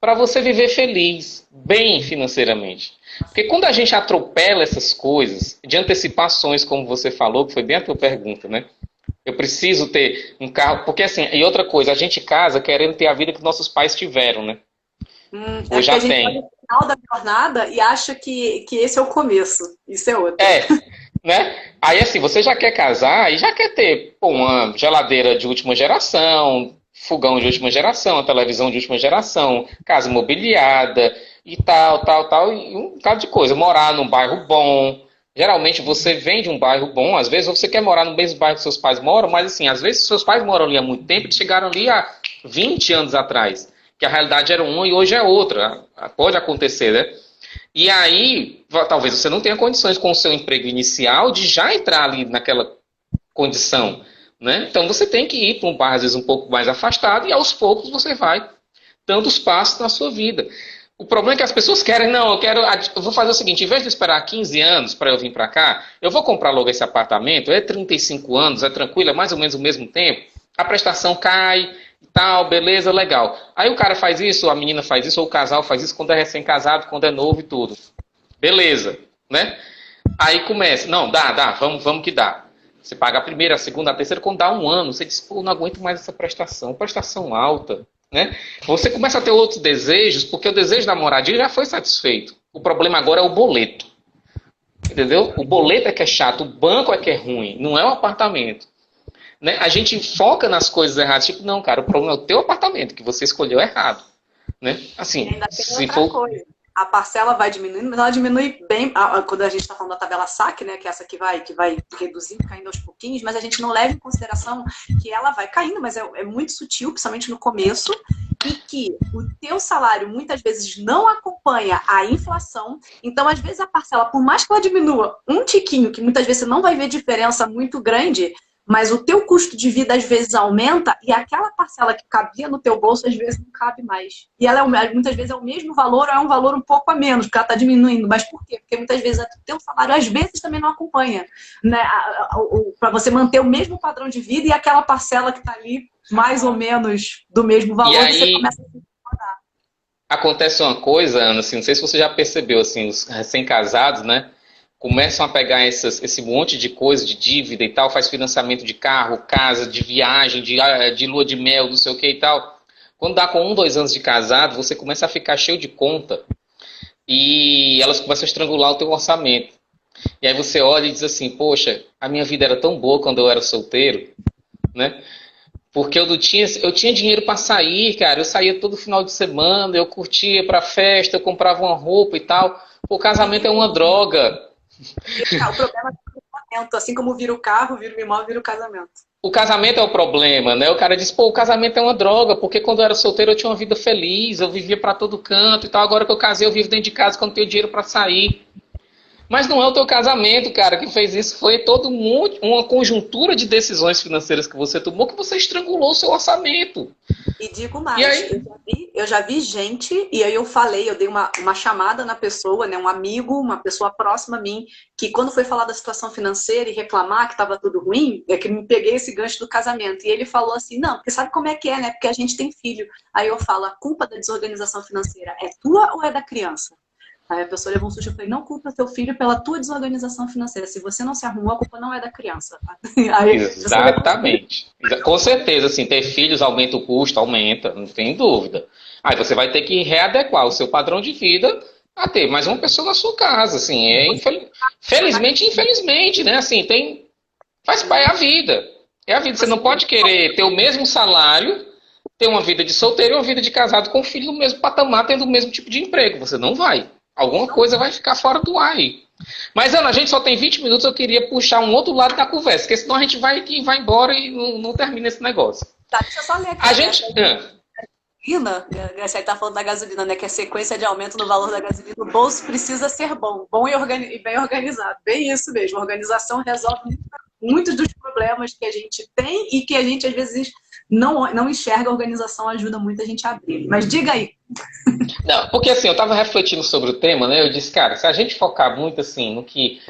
para você viver feliz, bem financeiramente. Porque quando a gente atropela essas coisas, de antecipações, como você falou, que foi bem a tua pergunta, né? Eu preciso ter um carro, porque assim, e outra coisa, a gente casa querendo ter a vida que nossos pais tiveram, né? É Ou porque a já gente olha tem. o final da jornada e acha que esse é o começo. Isso é outra. É, né? Aí assim, você já quer casar e já quer ter pô, uma geladeira de última geração, fogão de última geração, televisão de última geração, casa mobiliada e tal, e um bocado de coisa. Morar num bairro bom. Geralmente você vem de um bairro bom, às vezes você quer morar no mesmo bairro que seus pais moram, mas assim, às vezes seus pais moram ali há muito tempo, eles chegaram ali há 20 anos atrás, que a realidade era uma e hoje é outra. Pode acontecer, né? E aí, talvez você não tenha condições com o seu emprego inicial de já entrar ali naquela condição, né? Então você tem que ir para um bairro, às vezes, um pouco mais afastado e aos poucos você vai dando os passos na sua vida. O problema é que as pessoas querem, não, eu vou fazer o seguinte, em vez de esperar 15 anos para eu vir para cá, eu vou comprar logo esse apartamento, é 35 anos, é tranquilo, é mais ou menos o mesmo tempo, a prestação cai e tal, beleza, legal. Aí o cara faz isso, a menina faz isso, ou o casal faz isso quando é recém-casado, quando é novo e tudo. Beleza, né? Aí começa, não, dá, vamos que dá. Você paga a primeira, a segunda, a terceira, quando dá um ano, você diz, pô, não aguento mais essa prestação alta, né? Você começa a ter outros desejos, porque o desejo da moradia já foi satisfeito. O problema agora é o boleto. Entendeu? O boleto é que é chato, o banco é que é ruim, não é o apartamento. Né? A gente foca nas coisas erradas, tipo, não, cara, o problema é o teu apartamento, que você escolheu errado. Né? E Assim, ainda tem se outra for... coisa. A parcela vai diminuindo, mas ela diminui bem quando a gente está falando da tabela SAC, né, que é essa que vai reduzindo, caindo aos pouquinhos, mas a gente não leva em consideração que ela vai caindo, mas é muito sutil, principalmente no começo, e que o teu salário muitas vezes não acompanha a inflação. Então, às vezes, a parcela, por mais que ela diminua um tiquinho, que muitas vezes você não vai ver diferença muito grande, mas o teu custo de vida às vezes aumenta e aquela parcela que cabia no teu bolso às vezes não cabe mais. E ela muitas vezes é o mesmo valor ou é um valor um pouco a menos, porque ela está diminuindo. Mas por quê? Porque muitas vezes o teu salário às vezes também não acompanha, né? Para você manter o mesmo padrão de vida e aquela parcela que está ali mais ou menos do mesmo valor, E você aí começa a se incomodar. acontece uma coisa, Ana, assim, não sei se você já percebeu, assim, os recém-casados, né? Começam a pegar esse monte de coisa, de dívida e tal, faz financiamento de carro, casa, de viagem, de lua de mel, não sei o que e tal. Quando dá com 1, 2 anos de casado, você começa a ficar cheio de conta e elas começam a estrangular o teu orçamento. E aí você olha e diz assim, poxa, a minha vida era tão boa quando eu era solteiro, né? Porque eu tinha dinheiro para sair, cara. Eu saía todo final de semana, eu curtia pra festa, eu comprava uma roupa e tal. O casamento é uma droga. O problema é o casamento, assim como vira o carro, vira o imóvel, vira o casamento. O casamento é o problema, né? O cara diz, pô, o casamento é uma droga, porque quando eu era solteiro eu tinha uma vida feliz, eu vivia pra todo canto e tal. Agora que eu casei, eu vivo dentro de casa quando tenho dinheiro pra sair. Mas não é o teu casamento, cara, que fez isso. Foi todo uma conjuntura de decisões financeiras que você tomou que você estrangulou o seu orçamento. E digo E mais, aí, eu já vi gente, e aí eu falei, eu dei uma chamada na pessoa, né, um amigo, uma pessoa próxima a mim, que quando foi falar da situação financeira e reclamar que estava tudo ruim, é que me peguei esse gancho do casamento. E ele falou assim, não, porque sabe como é que é, né? Porque a gente tem filho. Aí eu falo, a culpa da desorganização financeira é tua ou é da criança? Aí a pessoa levou um susto e eu falei, não culpa teu filho pela tua desorganização financeira. Se você não se arrumou, a culpa não é da criança. Aí, exatamente. Com certeza, assim, ter filhos aumenta o custo, aumenta, não tem dúvida. Aí você vai ter que readequar o seu padrão de vida a ter mais uma pessoa na sua casa, assim, felizmente, infelizmente, né, assim, faz parte, é a vida. É a vida, você não pode querer ter o mesmo salário, ter uma vida de solteiro e uma vida de casado com filho no mesmo patamar, tendo o mesmo tipo de emprego, você não vai. Alguma coisa vai ficar fora do ar aí. Mas, Ana, a gente só tem 20 minutos, eu queria puxar um outro lado da conversa, porque senão a gente vai embora e não termina esse negócio. Tá, deixa eu só ler aqui. A gente... Gasolina, você está falando da gasolina, né? Que a sequência de aumento no valor da gasolina, o bolso precisa ser bom e bem organizado. Bem isso mesmo, a organização resolve muitos dos problemas que a gente tem e que a gente, às vezes, não enxerga. A organização ajuda muito a gente a abrir. Mas diga aí. Não, porque assim, eu estava refletindo sobre o tema, né? Eu disse, cara, se a gente focar muito assim no que...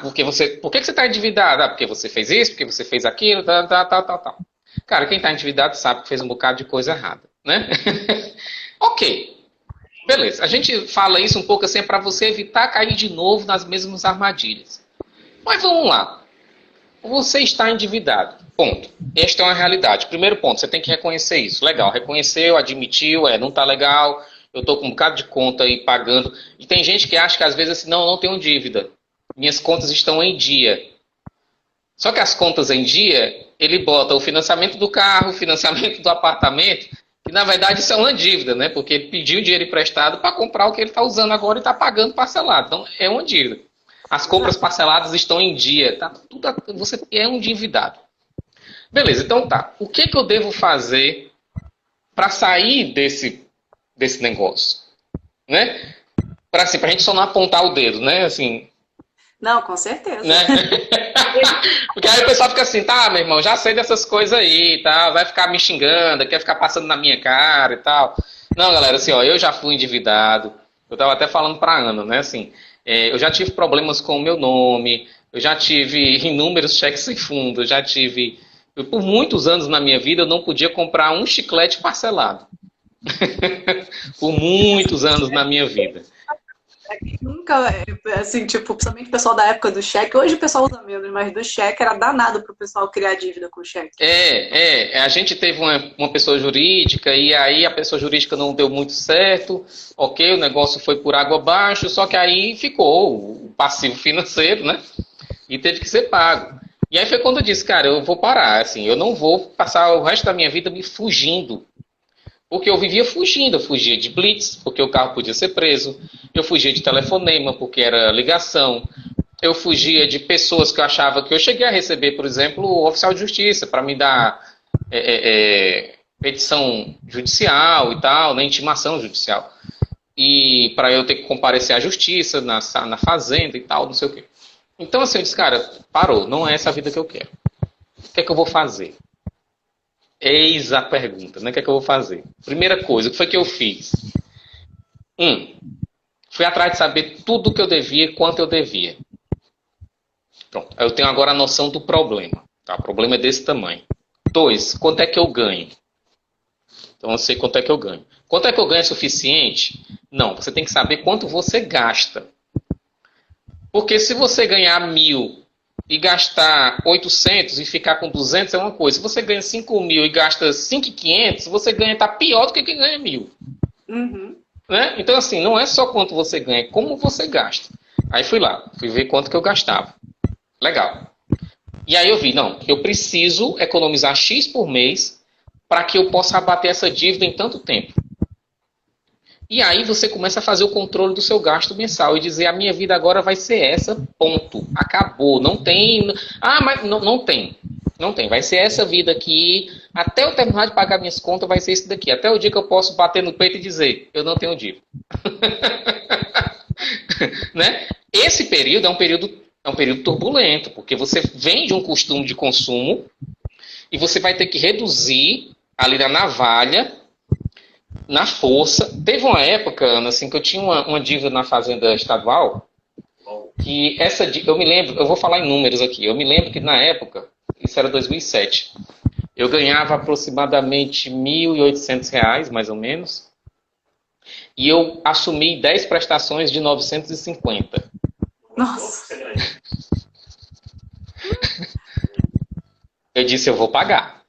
por que você está endividado? Porque você fez isso, porque você fez aquilo, tal. Cara, quem está endividado sabe que fez um bocado de coisa errada, né? Ok. Beleza, a gente fala isso um pouco assim para você evitar cair de novo nas mesmas armadilhas. Mas vamos lá. Você está endividado. Ponto. Esta é uma realidade. Primeiro ponto, você tem que reconhecer isso. Legal, reconheceu, admitiu, não está legal, eu estou com um bocado de conta aí pagando. E tem gente que acha que às vezes assim, não tenho dívida. Minhas contas estão em dia. Só que as contas em dia, ele bota o financiamento do carro, o financiamento do apartamento, que na verdade isso é uma dívida, né? Porque ele pediu dinheiro emprestado para comprar o que ele está usando agora e está pagando parcelado. Então é uma dívida. As compras parceladas estão em dia, tá? Você é um endividado. Beleza, então tá. O que eu devo fazer para sair desse negócio? Né? Pra gente só não apontar o dedo, né? Assim, não, com certeza. Né? Porque aí o pessoal fica assim, tá, meu irmão, já sei dessas coisas aí, tá? Vai ficar me xingando, quer ficar passando na minha cara e tal. Não, galera, assim, ó, eu já fui endividado. Eu tava até falando pra Ana, né? Assim, eu já tive problemas com o meu nome, eu já tive inúmeros cheques sem fundo, por muitos anos na minha vida eu não podia comprar um chiclete parcelado. Por muitos anos na minha vida. Nunca, assim, tipo, principalmente o pessoal da época do cheque, hoje o pessoal usa menos, mas do cheque era danado pro pessoal criar dívida com o cheque. A gente teve uma pessoa jurídica e aí a pessoa jurídica não deu muito certo, ok, o negócio foi por água abaixo, só que aí ficou o passivo financeiro, né, e teve que ser pago. E aí foi quando eu disse, cara, eu vou parar, assim, eu não vou passar o resto da minha vida me fugindo. Porque eu vivia fugindo, eu fugia de blitz, porque o carro podia ser preso, eu fugia de telefonema, porque era ligação, eu fugia de pessoas que eu achava que eu cheguei a receber, por exemplo, o oficial de justiça, para me dar petição judicial e tal, né, intimação judicial, e para eu ter que comparecer à justiça, na fazenda e tal, não sei o quê. Então assim, eu disse, cara, parou, não é essa a vida que eu quero. O que é que eu vou fazer? Eis a pergunta, né? O que é que eu vou fazer? Primeira coisa, o que foi que eu fiz? Fui atrás de saber tudo o que eu devia e quanto eu devia. Pronto, eu tenho agora a noção do problema. Tá? O problema é desse tamanho. 2, quanto é que eu ganho? Então eu sei quanto é que eu ganho. Quanto é que eu ganho é suficiente? Não, você tem que saber quanto você gasta. Porque se você ganhar 1.000 e gastar 800 e ficar com 200 é uma coisa. Se você ganha 5.000 e gasta 5.500, você tá pior do que quem ganha 1.000. Uhum. Né? Então, assim, não é só quanto você ganha, é como você gasta. Aí fui ver quanto que eu gastava. Legal. E aí eu vi, não, eu preciso economizar X por mês para que eu possa abater essa dívida em tanto tempo. E aí você começa a fazer o controle do seu gasto mensal e dizer, a minha vida agora vai ser essa, ponto. Acabou, não tem... mas não tem. Não tem, vai ser essa vida aqui, até eu terminar de pagar minhas contas vai ser isso daqui. Até o dia que eu posso bater no peito e dizer, eu não tenho dívida. Né? Esse período é um período turbulento, porque você vem de um costume de consumo e você vai ter que reduzir ali na navalha, na força. Teve uma época, Ana, assim, que eu tinha uma dívida na fazenda estadual, que eu me lembro, eu vou falar em números aqui, eu me lembro que na época, isso era 2007, eu ganhava aproximadamente R$ 1.800, mais ou menos, e eu assumi 10 prestações de 950. Nossa! Eu disse, eu vou pagar.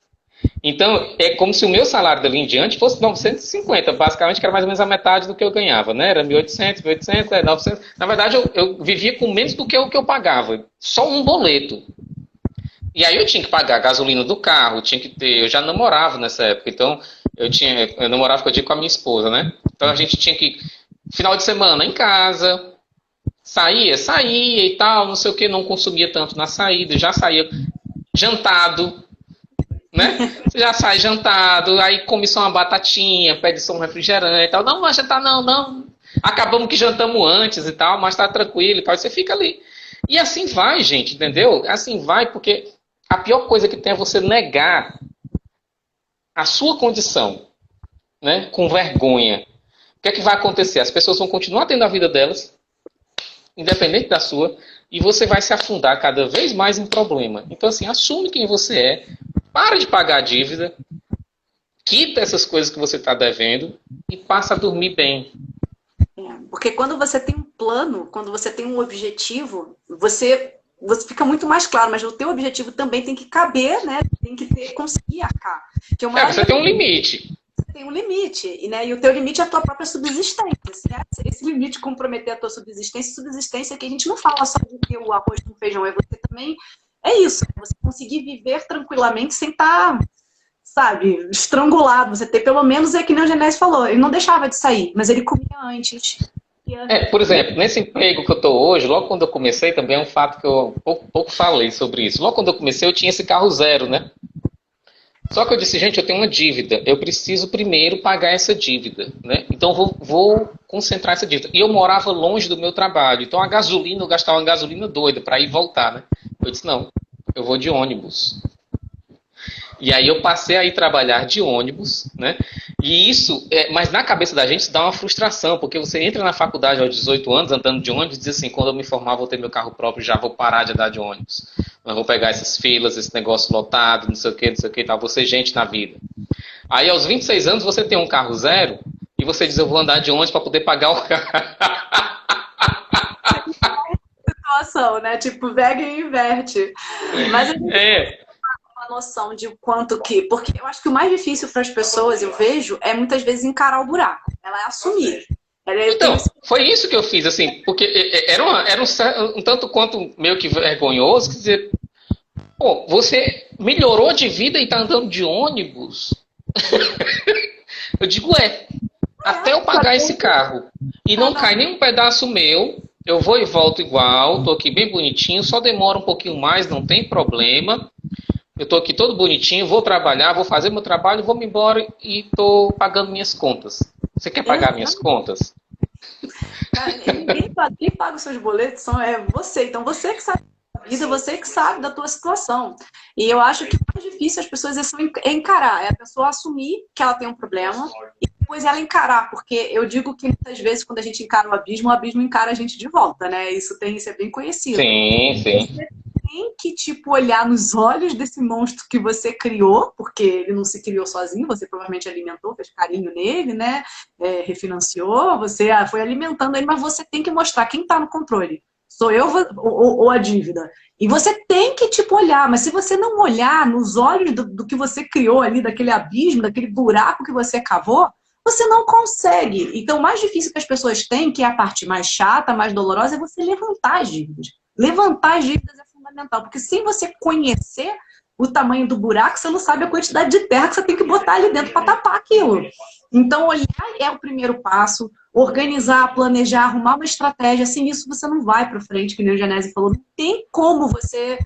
Então, é como se o meu salário dali em diante fosse 950, basicamente, que era mais ou menos a metade do que eu ganhava, né? Era 1.800, 1.800, 900. Na verdade, eu vivia com menos do que o que eu pagava, só um boleto. E aí eu tinha que pagar a gasolina do carro, eu já namorava nessa época, então eu namorava, eu digo, com a minha esposa, né? Então a gente tinha que, final de semana, em casa, saía e tal, não sei o que, não consumia tanto na saída, já saía jantado, né? Você já sai jantado, aí come só uma batatinha, pede só um refrigerante e tal. Não vai jantar, não. Acabamos que jantamos antes e tal, mas tá tranquilo e tal. Você fica ali. E assim vai, gente, entendeu? Assim vai, porque a pior coisa que tem é você negar a sua condição, né? Com vergonha. O que é que vai acontecer? As pessoas vão continuar tendo a vida delas, independente da sua, e você vai se afundar cada vez mais em problema. Então, assim, assume quem você é. Para de pagar a dívida, quita essas coisas que você está devendo e passa a dormir bem. Porque quando você tem um plano, quando você tem um objetivo, você fica muito mais claro, mas o teu objetivo também tem que caber, né? Tem que conseguir arcar. Que o maior Você tem um limite. tem um limite, né? E o teu limite é a tua própria subsistência. Se esse limite comprometer a tua subsistência que a gente não fala só de ter o arroz com feijão, é você também, é isso, você conseguir viver tranquilamente sem estar, sabe, estrangulado, você ter pelo menos, é que nem o Genésio falou, ele não deixava de sair, mas ele comia antes. Por exemplo, nesse emprego que eu estou hoje, logo quando eu comecei, também é um fato que eu pouco falei sobre isso. Logo quando eu comecei, eu tinha esse carro zero, né? Só que eu disse, gente, eu tenho uma dívida, eu preciso primeiro pagar essa dívida, né? Então vou concentrar essa dívida. E eu morava longe do meu trabalho, então a gasolina, eu gastava uma gasolina doida para ir e voltar, né? Eu disse, não, eu vou de ônibus. E aí eu passei a ir trabalhar de ônibus, né? E isso, mas na cabeça da gente dá uma frustração, porque você entra na faculdade aos 18 anos andando de ônibus e diz assim, quando eu me formar vou ter meu carro próprio, já vou parar de andar de ônibus. Não vou pegar essas filas, esse negócio lotado, não sei o que, tal, vou ser gente na vida. Aí aos 26 anos você tem um carro zero e você diz, eu vou andar de ônibus para poder pagar o carro. Situação, né? Tipo, pega e inverte. Mas a gente uma noção de o quanto que... Porque eu acho que o mais difícil para as pessoas, eu vejo, é muitas vezes encarar o buraco. Ela é assumir. Então, foi isso que eu fiz, assim, porque era um tanto quanto meio que vergonhoso, quer dizer, pô, você melhorou de vida e tá andando de ônibus? Eu digo, até eu pagar esse carro e não cai nenhum pedaço meu, eu vou e volto igual, tô aqui bem bonitinho, só demora um pouquinho mais, não tem problema. Eu tô aqui todo bonitinho, vou trabalhar, vou fazer meu trabalho, vou me embora e tô pagando minhas contas. Você quer pagar minhas contas? Ninguém paga os seus boletos, é você. Então você que sabe da vida, você que sabe da tua situação. E eu acho que o mais difícil as pessoas é encarar, é a pessoa assumir que ela tem um problema e depois ela encarar, porque eu digo que muitas vezes quando a gente encara o abismo encara a gente de volta, né? Isso é bem conhecido. Sim. Tem que, tipo, olhar nos olhos desse monstro que você criou, porque ele não se criou sozinho, você provavelmente alimentou, fez carinho nele, né? Refinanciou, você foi alimentando ele, mas você tem que mostrar quem está no controle. Sou eu ou a dívida? E você tem que, tipo, olhar, mas se você não olhar nos olhos do que você criou ali, daquele abismo, daquele buraco que você cavou, você não consegue. Então, o mais difícil que as pessoas têm, que é a parte mais chata, mais dolorosa, é você levantar as dívidas. Levantar as dívidas é fundamental, porque sem você conhecer o tamanho do buraco, você não sabe a quantidade de terra que você tem que botar ali dentro para tapar aquilo. Então, olhar é o primeiro passo, organizar, planejar, arrumar uma estratégia. Sem isso, você não vai para frente, que nem o Genésio falou. Não tem como você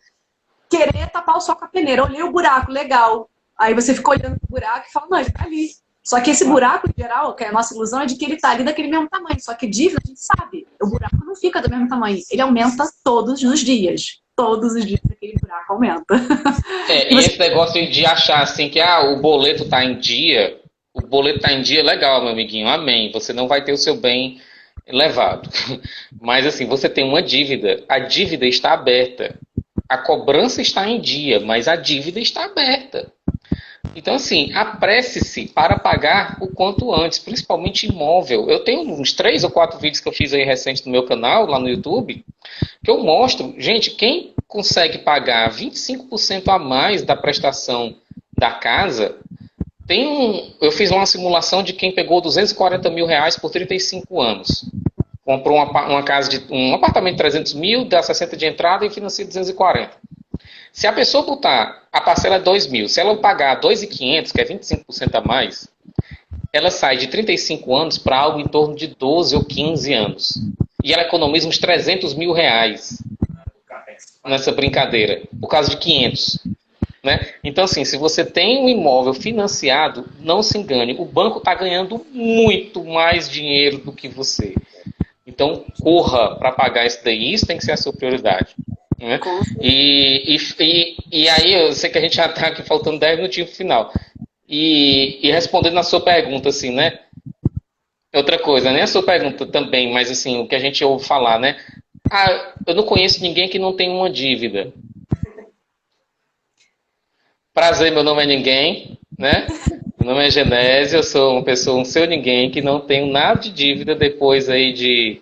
querer tapar o sol com a peneira. Olhei o buraco, legal. Aí você fica olhando o buraco e fala, não, ele tá ali. Só que esse buraco, em geral, que é a nossa ilusão, é de que ele tá ali daquele mesmo tamanho. Só que dívida, a gente sabe, o buraco não fica do mesmo tamanho. Ele aumenta todos os dias. Todos os dias aquele buraco aumenta. E esse negócio de achar assim que o boleto tá em dia, o boleto tá em dia, legal, meu amiguinho, amém. Você não vai ter o seu bem levado. Mas assim, você tem uma dívida, a dívida está aberta. A cobrança está em dia, mas a dívida está aberta. Então, assim, apresse-se para pagar o quanto antes, principalmente imóvel. Eu tenho uns 3 ou 4 vídeos que eu fiz aí recente no meu canal, lá no YouTube, que eu mostro, gente, quem consegue pagar 25% a mais da prestação da casa, eu fiz uma simulação de quem pegou 240 mil reais por 35 anos. Comprou uma casa um apartamento de 300 mil, dá 60 de entrada e financia 240. Se a pessoa botar a parcela 2 mil, se ela pagar 2.500, que é 25% a mais, ela sai de 35 anos para algo em torno de 12 ou 15 anos. E ela economiza uns 300 mil reais nessa brincadeira, por causa de 500. Né? Então, assim, se você tem um imóvel financiado, não se engane, o banco está ganhando muito mais dinheiro do que você. Então, corra para pagar isso daí, isso tem que ser a sua prioridade. Né? E aí, eu sei que a gente já está aqui faltando 10 minutinhos pro final. E respondendo na sua pergunta, assim, né? Outra coisa, nem a sua pergunta também, mas assim, o que a gente ouve falar, né? Eu não conheço ninguém que não tem uma dívida. Prazer, meu nome é ninguém, né? Meu nome é Genésio, eu sou uma pessoa, um seu ninguém, que não tenho nada de dívida depois aí de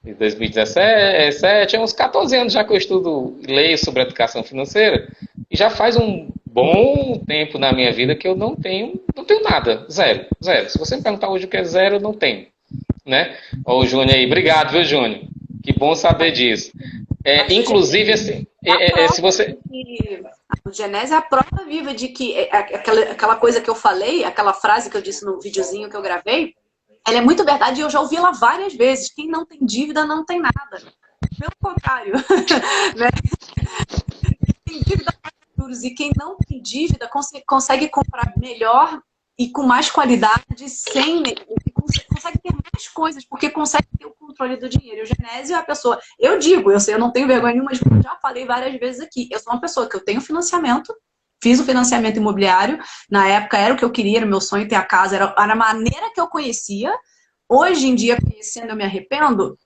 2017, há uns 14 anos já que eu estudo e leio sobre educação financeira, e já faz um bom tempo na minha vida que eu não tenho nada, zero, zero. Se você me perguntar hoje o que é zero, eu não tenho, né? Ó, o Júnior aí, obrigado, viu, Júnior? Que bom saber disso. Inclusive, assim, se você... O Genésio é a prova viva de que aquela coisa que eu falei, aquela frase que eu disse no videozinho que eu gravei, ela é muito verdade e eu já ouvi ela várias vezes. Quem não tem dívida não tem nada. Pelo contrário. Né? Quem tem dívida paga juros, e quem não tem dívida consegue comprar melhor e com mais qualidade, consegue ter mais coisas, porque consegue ter o controle do dinheiro. E o Genésio é a pessoa, eu não tenho vergonha nenhuma, mas eu já falei várias vezes aqui, eu sou uma pessoa que eu tenho financiamento, fiz o financiamento imobiliário, na época era o que eu queria, era o meu sonho ter a casa, era a maneira que eu conhecia. Hoje em dia, conhecendo, eu me arrependo.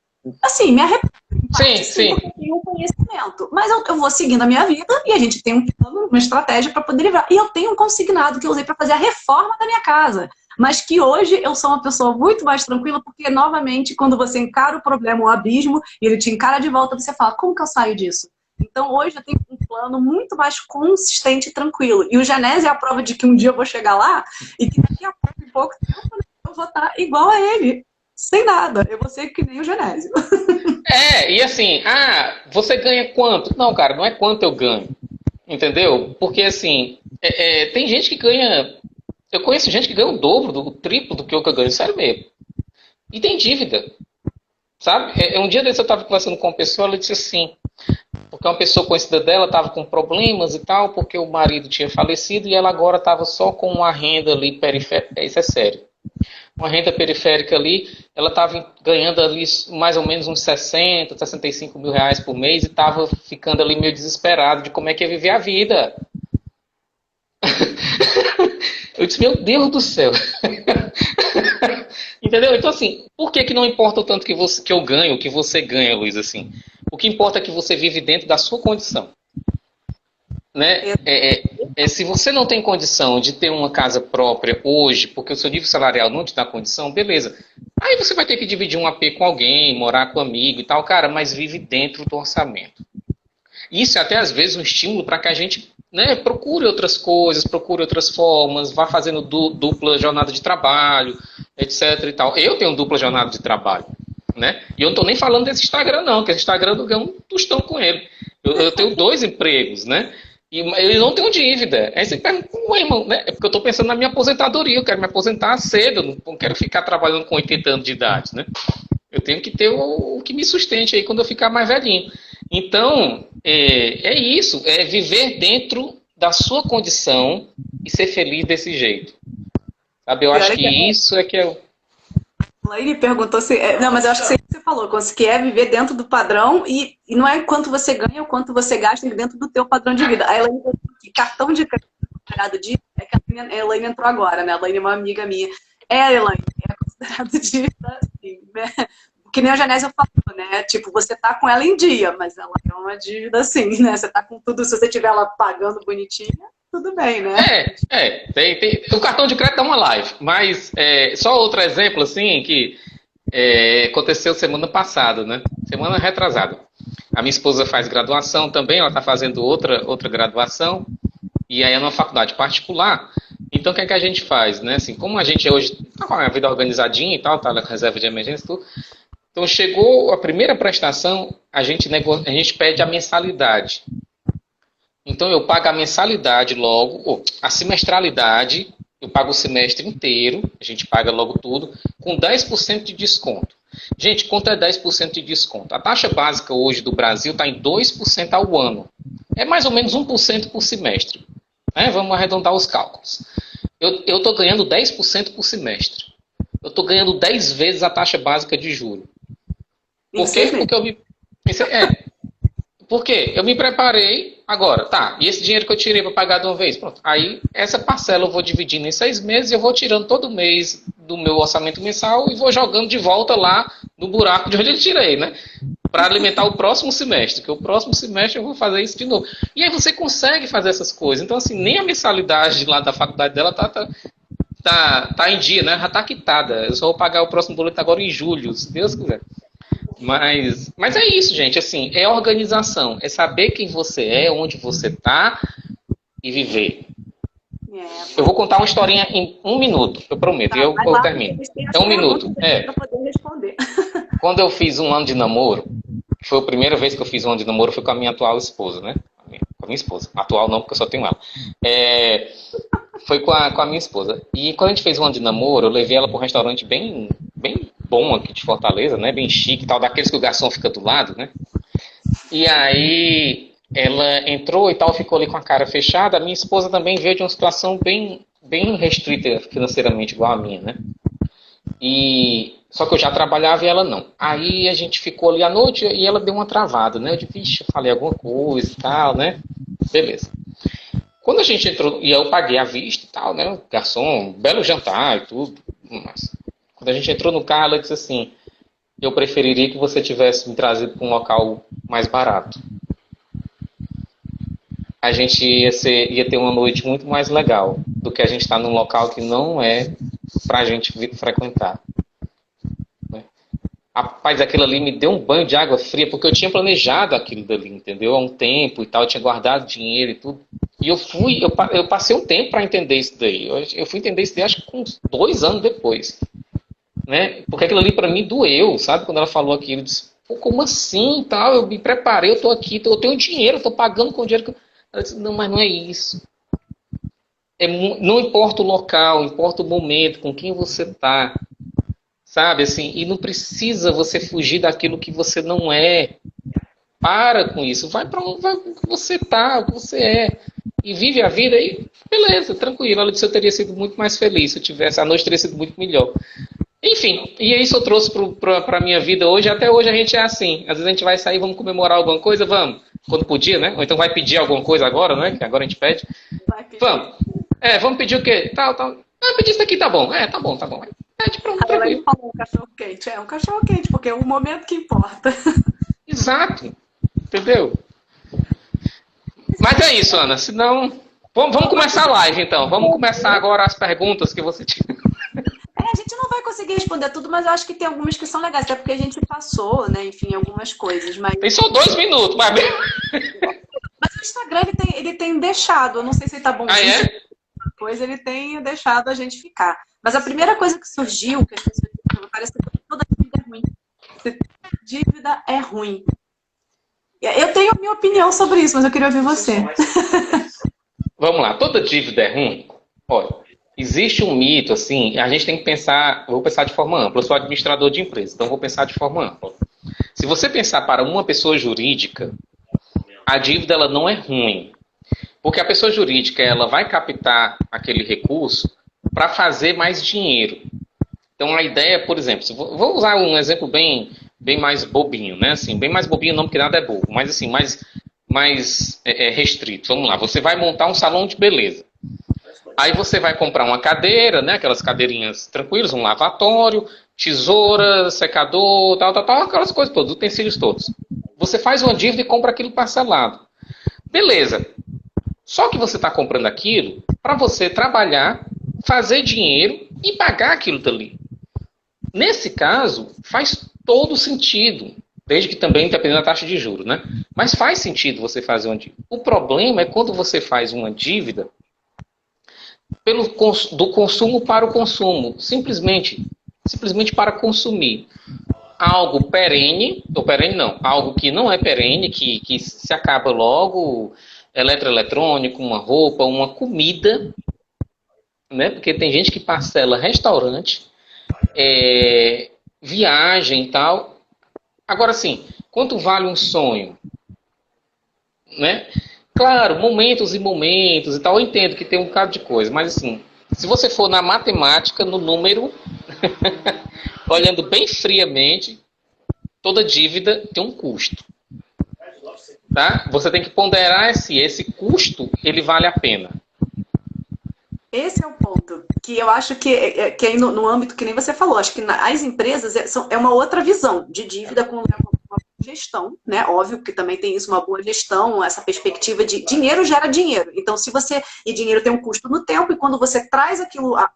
Assim, me arrependo. Sim. Eu tenho um conhecimento. Mas eu vou seguindo a minha vida e a gente tem um plano, uma estratégia para poder livrar. E eu tenho um consignado que eu usei para fazer a reforma da minha casa. Mas que hoje eu sou uma pessoa muito mais tranquila, porque, novamente, quando você encara o problema, o abismo, e ele te encara de volta, você fala, como que eu saio disso? Então, hoje eu tenho um plano muito mais consistente e tranquilo. E o Genésio é a prova de que um dia eu vou chegar lá e que daqui a pouco tempo eu vou estar igual a ele, sem nada. Eu vou ser que nem o Genésio. E assim, você ganha quanto? Não, cara, não é quanto eu ganho. Entendeu? Porque assim, tem gente que ganha... Eu conheço gente que ganha o dobro, o triplo do que eu ganho, sério mesmo. E tem dívida. Sabe? Um dia desse eu estava conversando com uma pessoa, ela disse assim, porque uma pessoa conhecida dela estava com problemas e tal, porque o marido tinha falecido e ela agora estava só com uma renda ali periférica. Isso é sério. Uma renda periférica ali, ela estava ganhando ali mais ou menos uns 65 mil reais por mês e estava ficando ali meio desesperado de como é que ia viver a vida. Eu disse, meu Deus do céu. Entendeu? Então, assim, por que não importa o tanto que eu ganho, que você ganha, Luiz, assim? O que importa é que você vive dentro da sua condição. Né? Se você não tem condição de ter uma casa própria hoje, porque o seu nível salarial não te dá condição, beleza. Aí você vai ter que dividir um AP com alguém, morar com um amigo e tal, cara, mas vive dentro do orçamento. Isso é até às vezes um estímulo para que a gente, né, procure outras coisas, procure outras formas, vá fazendo dupla jornada de trabalho, etc e tal. Eu tenho dupla jornada de trabalho, né? E eu não estou nem falando desse Instagram não, porque esse Instagram eu ganho um tostão com ele. Eu tenho 2 empregos, né? E eu não tenho dívida. Aí você pergunta, irmão, né? É porque eu estou pensando na minha aposentadoria, eu quero me aposentar cedo, não quero ficar trabalhando com 80 anos de idade, né? Eu tenho que ter o que me sustente aí quando eu ficar mais velhinho. Então, é isso, é viver dentro da sua condição e ser feliz desse jeito. Sabe, eu acho que isso é que é... Elaine perguntou se... Não, mas eu acho que você falou, que é viver dentro do padrão e não é quanto você ganha ou quanto você gasta dentro do teu padrão de vida. A Elaine falou que cartão de crédito considerado dívida, que a Elaine entrou agora, né? A Elaine é uma amiga minha. Elaine, é considerado dívida, assim, né? Que nem a Genésio falou, né? Tipo, você tá com ela em dia, mas ela é uma dívida assim, né? Você tá com tudo, se você tiver ela pagando bonitinha, tudo bem, né? Tem. O cartão de crédito dá uma live, mas só outro exemplo, assim, que aconteceu semana passada, né? Semana retrasada. A minha esposa faz graduação também, ela tá fazendo outra graduação, e aí é numa faculdade particular. Então, o que é que a gente faz, né? Assim, como a gente hoje tá com a vida organizadinha e tal, tá na reserva de emergência e tudo. Então, chegou a primeira prestação, a gente pede a mensalidade. Então, eu pago a mensalidade logo, a semestralidade, eu pago o semestre inteiro, a gente paga logo tudo, com 10% de desconto. Gente, quanto é 10% de desconto? A taxa básica hoje do Brasil está em 2% ao ano. É mais ou menos 1% por semestre. Né? Vamos arredondar os cálculos. Eu estou ganhando 10% por semestre. Eu estou ganhando 10 vezes a taxa básica de juros. Por quê? Porque eu me preparei agora, tá, e esse dinheiro que eu tirei para pagar de uma vez, pronto, aí essa parcela eu vou dividindo em 6 meses e eu vou tirando todo mês do meu orçamento mensal e vou jogando de volta lá no buraco de onde eu tirei, né, para alimentar o próximo semestre, que o próximo semestre eu vou fazer isso de novo. E aí você consegue fazer essas coisas, então assim, nem a mensalidade lá da faculdade dela tá tá em dia, né? Já tá quitada. Eu só vou pagar o próximo boleto agora em julho, se Deus quiser. Mas é isso, gente. Assim, é organização. É saber quem você é, onde você tá e viver. Eu vou contar uma historinha em 1 minuto, eu prometo, Tá, e eu vai lá, termino. eles têm as É 1 minuto. perguntas para poder responder. Quando eu fiz 1 ano de namoro, foi a primeira vez que eu fiz 1 ano de namoro, foi com a minha atual esposa, né? Com a minha esposa. Atual não, porque eu só tenho ela. Foi com a minha esposa. E quando a gente fez 1 ano de namoro, eu levei ela para um restaurante bem bom aqui de Fortaleza, né? Bem chique e tal, daqueles que o garçom fica do lado, né? E aí ela entrou e tal, ficou ali com a cara fechada. A minha esposa também veio de uma situação bem restrita financeiramente, igual a minha, né? Só que eu já trabalhava e ela não. Aí a gente ficou ali à noite e ela deu uma travada, né? Eu disse, vixe, falei alguma coisa e tal, né? Beleza. Quando a gente entrou, e eu paguei à vista e tal, né? O garçom, belo jantar e tudo. Mas quando a gente entrou no carro, ela disse assim, eu preferiria que você tivesse me trazido para um local mais barato. A gente ia ter uma noite muito mais legal do que a gente estar num local que não é pra gente frequentar. Rapaz, aquilo ali me deu um banho de água fria, porque eu tinha planejado aquilo dali, entendeu? Há um tempo e tal, eu tinha guardado dinheiro e tudo. E eu passei um tempo para entender isso daí. Eu fui entender isso daí, acho que uns 2 anos depois. Né? Porque aquilo ali para mim doeu, sabe? Quando ela falou aquilo, eu disse, pô, como assim? Tal? Eu me preparei, eu tô aqui, eu tenho dinheiro, eu tô pagando com o dinheiro que... Ela disse, não, mas não é isso. Não importa o local, importa o momento, com quem você tá. Sabe, assim, e não precisa você fugir daquilo que você não é. Para com isso, vai para onde você tá, o que você é. E vive a vida e beleza, tranquilo. Ela disse que eu teria sido muito mais feliz se eu tivesse, a noite teria sido muito melhor. Enfim, e isso eu trouxe para a minha vida hoje. Até hoje a gente é assim. Às vezes a gente vai sair, vamos comemorar alguma coisa, vamos. Quando podia, né? Ou então vai pedir alguma coisa agora, né? Que agora a gente pede. Vamos. Vamos pedir o quê? Tal. Ah, pedir isso aqui, tá bom. Tá bom. Pede, pronto, tranquilo. Ela falou um cachorro quente. É um cachorro quente, porque é o momento que importa. Exato. Entendeu? Mas é isso, Ana. Senão... Vamos começar a live, então. Vamos começar agora as perguntas que você tinha. A gente não vai conseguir responder tudo, mas eu acho que tem algumas que são legais, até porque a gente passou, né, enfim, algumas coisas. Mas... Tem só 2 minutos, mas... Mas o Instagram, ele tem deixado, eu não sei se ele tá bom. Ah, é? Depois ele tem deixado a gente ficar. Mas a primeira coisa que surgiu, que as pessoas disseram, parece que toda dívida é ruim. Dívida é ruim. Eu tenho a minha opinião sobre isso, mas eu queria ouvir você. Vamos lá, toda dívida é ruim? Olha, existe um mito, assim, a gente tem que pensar, vou pensar de forma ampla, eu sou administrador de empresa, então vou pensar de forma ampla. Se você pensar para uma pessoa jurídica, a dívida ela não é ruim, porque a pessoa jurídica ela vai captar aquele recurso para fazer mais dinheiro. Então a ideia, por exemplo, vou usar um exemplo bem mais bobinho, né? Assim, bem mais bobinho não, porque nada é bobo, mas assim, mais restrito. Vamos lá, você vai montar um salão de beleza. Aí você vai comprar uma cadeira, né? Aquelas cadeirinhas tranquilas, um lavatório, tesoura, secador, tal, aquelas coisas todas, utensílios todos. Você faz uma dívida e compra aquilo parcelado. Beleza. Só que você está comprando aquilo para você trabalhar, fazer dinheiro e pagar aquilo dali. Nesse caso, faz todo sentido. Desde que também dependendo da taxa de juros, né? Mas faz sentido você fazer uma dívida. O problema é quando você faz uma dívida do consumo para o consumo. Simplesmente para consumir algo perene, ou perene não, algo que não é perene, que se acaba logo, eletroeletrônico, uma roupa, uma comida, né? Porque tem gente que parcela restaurante, viagem e tal. Agora sim, quanto vale um sonho? Né? Claro, momentos e momentos e tal, eu entendo que tem um bocado de coisa, mas assim, se você for na matemática, no número, olhando bem friamente, toda dívida tem um custo. Tá? Você tem que ponderar se esse custo, ele vale a pena. Esse é o ponto, que eu acho que aí no âmbito que nem você falou, acho que as empresas é uma outra visão de dívida com uma gestão, né? Óbvio que também tem isso, uma boa gestão, essa perspectiva de dinheiro gera dinheiro. Então, se você... E dinheiro tem um custo no tempo, e quando você traz aquilo a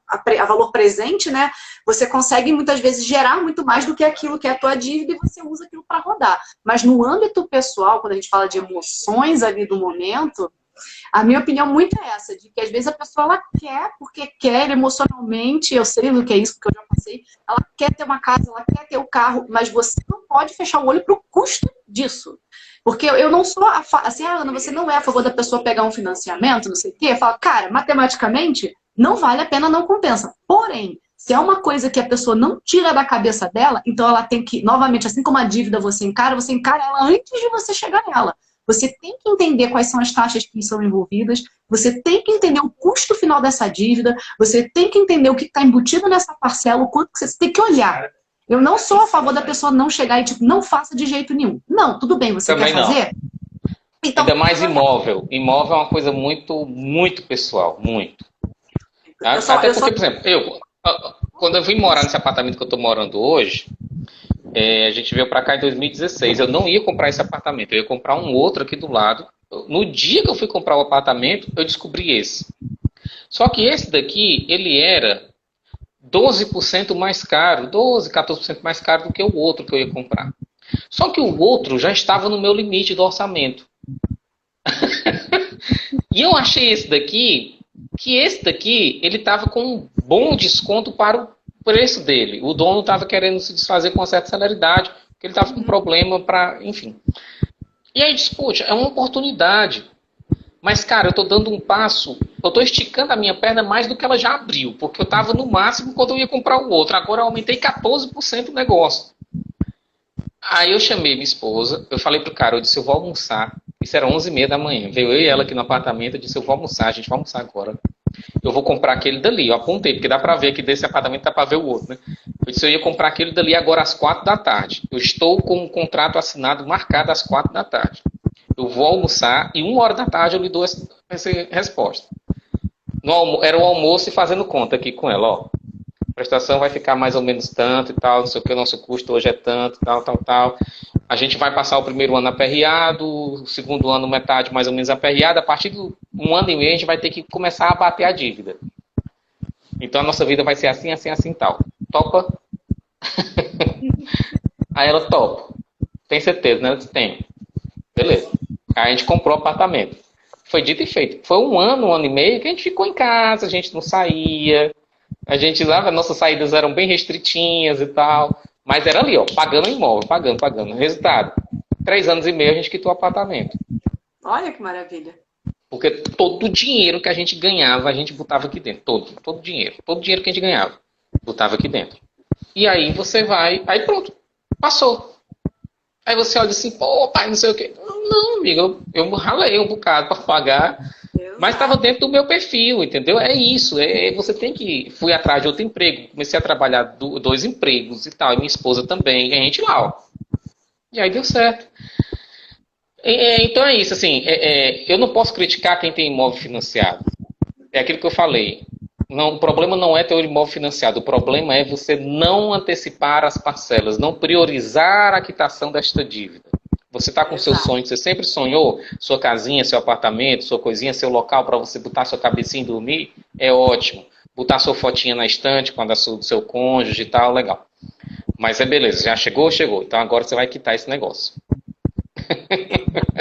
valor presente, né? Você consegue, muitas vezes, gerar muito mais do que aquilo que é a tua dívida, e você usa aquilo para rodar. Mas no âmbito pessoal, quando a gente fala de emoções ali do momento... A minha opinião muito é essa, de que às vezes a pessoa ela quer, porque quer emocionalmente, eu sei do que é isso, porque eu já passei, ela quer ter uma casa, ela quer ter o carro, mas você não pode fechar o olho para o custo disso. Porque eu não sou, assim, Ana, você não é a favor da pessoa pegar um financiamento, não sei o quê, fala, cara, matematicamente, não vale a pena, não compensa. Porém, se é uma coisa que a pessoa não tira da cabeça dela, então ela tem que, novamente, assim como a dívida você encara ela antes de você chegar nela. Você tem que entender quais são as taxas que são envolvidas, você tem que entender o custo final dessa dívida, você tem que entender o que está embutido nessa parcela, o quanto que você tem que olhar. Eu não sou a favor da pessoa não chegar e tipo, não faça de jeito nenhum. Não, tudo bem, você Também quer fazer? Então, ainda mais imóvel. Imóvel é uma coisa muito, muito pessoal, muito. Até porque, por exemplo, quando eu vim morar nesse apartamento que eu estou morando hoje, a gente veio para cá em 2016. Eu não ia comprar esse apartamento, eu ia comprar um outro aqui do lado. No dia que eu fui comprar o apartamento, eu descobri esse. Só que esse daqui, ele era 12% mais caro, 12, 14% mais caro do que o outro que eu ia comprar. Só que o outro já estava no meu limite do orçamento. E eu achei esse daqui, ele estava com um bom desconto para o preço dele. O dono estava querendo se desfazer com uma certa celeridade, porque ele estava com problema para, enfim. E aí disse, poxa, é uma oportunidade. Mas, cara, eu estou dando um passo, eu estou esticando a minha perna mais do que ela já abriu, porque eu estava no máximo quando eu ia comprar o outro. Agora eu aumentei 14% o negócio. Aí eu chamei minha esposa, eu falei pro cara, eu disse, eu vou almoçar. Isso era 11h30 da manhã. Veio eu e ela aqui no apartamento, eu disse, eu vou almoçar, a gente vai almoçar agora. Eu vou comprar aquele dali. Eu apontei, porque dá pra ver que desse apartamento dá pra ver o outro, né? Eu disse, eu ia comprar aquele dali agora às 4 da tarde. Eu estou com um contrato assinado marcado às 4 da tarde. Eu vou almoçar e 1h da tarde eu lhe dou essa resposta. Era o almoço e fazendo conta aqui com ela, ó. A prestação vai ficar mais ou menos tanto e tal, não sei o que, o nosso custo hoje é tanto, tal. A gente vai passar o primeiro ano aperreado, o segundo ano metade mais ou menos aperreado, a partir de 1 ano e meio a gente vai ter que começar a bater a dívida. Então a nossa vida vai ser assim, assim, assim, tal. Topa? Aí ela topa. Tem certeza, né? Ela disse, tem. Beleza. Aí a gente comprou o apartamento. Foi dito e feito. Foi 1 ano, 1 ano e meio que a gente ficou em casa, a gente não saía. A gente lá, as nossas saídas eram bem restritinhas e tal. Mas era ali, ó, pagando o imóvel, pagando. Resultado, 3 anos e meio a gente quitou o apartamento. Olha que maravilha. Porque todo o dinheiro que a gente ganhava, a gente botava aqui dentro. Todo o dinheiro que a gente ganhava, botava aqui dentro. E aí você vai, aí pronto, passou. Aí você olha assim, pô, pai, não sei o quê. Não, amigo, eu ralei um bocado para pagar. Mas estava dentro do meu perfil, entendeu? É isso. Você tem que... Fui atrás de outro emprego. Comecei a trabalhar 2 empregos e tal. E minha esposa também. E a gente lá, ó. E aí deu certo. Então é isso, assim. Eu não posso criticar quem tem imóvel financiado. É aquilo que eu falei. Não, o problema não é ter o imóvel financiado. O problema é você não antecipar as parcelas. Não priorizar a quitação desta dívida. Você está com seu sonho, você sempre sonhou, sua casinha, seu apartamento, sua coisinha, seu local para você botar sua cabecinha e dormir, é ótimo. Botar sua fotinha na estante com a do seu cônjuge e tal, legal. Mas é beleza, já chegou. Então agora você vai quitar esse negócio.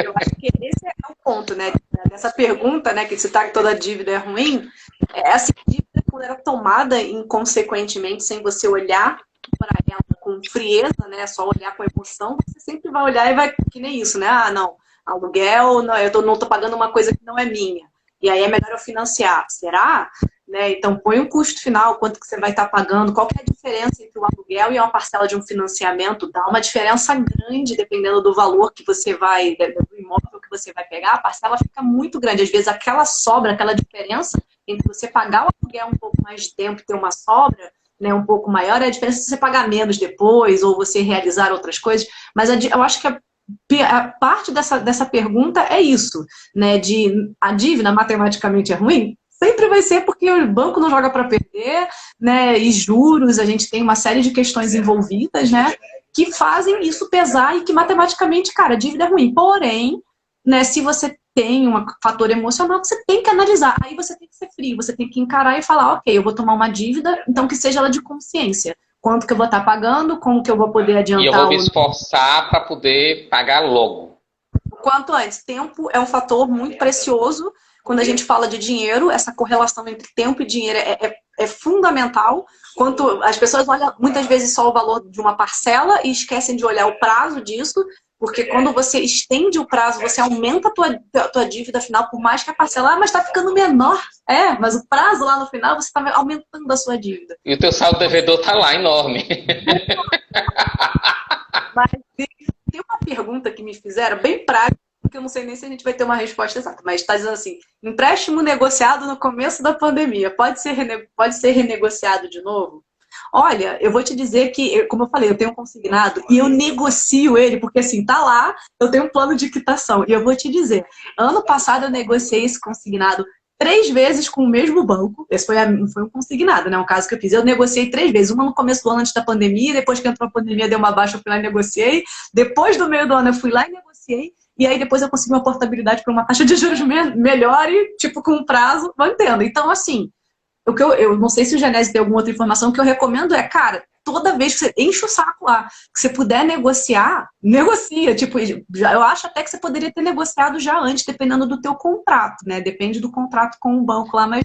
Eu acho que esse é o ponto, né? Dessa pergunta, né? Que citar que toda dívida é ruim. Essa dívida, quando era tomada inconsequentemente, sem você olhar para ela com frieza, né? Só olhar com emoção, você sempre vai olhar e vai, que nem isso, né? Ah, não, aluguel, não, eu não tô pagando uma coisa que não é minha. E aí é melhor eu financiar. Será? Né? Então põe um custo final, quanto que você vai estar pagando, qual que é a diferença entre o aluguel e uma parcela de um financiamento? Dá uma diferença grande, dependendo do valor que você vai, do imóvel que você vai pegar, a parcela fica muito grande. Às vezes aquela sobra, aquela diferença entre você pagar o aluguel um pouco mais de tempo e ter uma sobra, né, um pouco maior, é a diferença de você pagar menos depois, ou você realizar outras coisas. Mas eu acho que a parte dessa pergunta é isso, né, de a dívida matematicamente é ruim? Sempre vai ser porque o banco não joga para perder, né, e juros, a gente tem uma série de questões envolvidas, né, que fazem isso pesar e que matematicamente, cara, a dívida é ruim. Porém, né, se você tem um fator emocional, você tem que analisar. Aí você tem que ser frio, você tem que encarar e falar, ok, eu vou tomar uma dívida, então que seja ela de consciência. Quanto que eu vou estar pagando, como que eu vou poder E eu vou adiantar me o esforçar para poder pagar logo. quanto antes. Tempo é um fator muito precioso. Quando a gente fala de dinheiro, essa correlação entre tempo e dinheiro é fundamental. Quanto as pessoas olham muitas vezes só o valor de uma parcela e esquecem de olhar o prazo disso, porque quando você estende o prazo, você aumenta a tua dívida final, por mais que a parcela, mas está ficando menor. É, mas o prazo lá no final, você está aumentando a sua dívida. E o teu saldo devedor tá lá, enorme. Mas tem uma pergunta que me fizeram, bem prática, que eu não sei nem se a gente vai ter uma resposta exata, mas está dizendo assim, empréstimo negociado no começo da pandemia, pode ser renegociado de novo? Olha, eu vou te dizer que, como eu falei, eu tenho um consignado e eu negocio ele, porque assim, tá lá, eu tenho um plano de quitação. E eu vou te dizer, ano passado eu negociei esse consignado 3 vezes com o mesmo banco. Esse foi um consignado, né? Um caso que eu fiz. Eu negociei 3 vezes. Uma no começo do ano antes da pandemia, depois que entrou a pandemia, deu uma baixa, eu fui lá e negociei. Depois do meio do ano, eu fui lá e negociei. E aí depois eu consegui uma portabilidade para uma taxa de juros melhor e, tipo, com um prazo, mantendo. Então, assim, o que eu não sei se o Genésio tem alguma outra informação, o que eu recomendo é, cara, toda vez que você enche o saco lá, que você puder negociar, negocia. Tipo, eu acho até que você poderia ter negociado já antes, dependendo do teu contrato, né? Depende do contrato com o banco lá, mas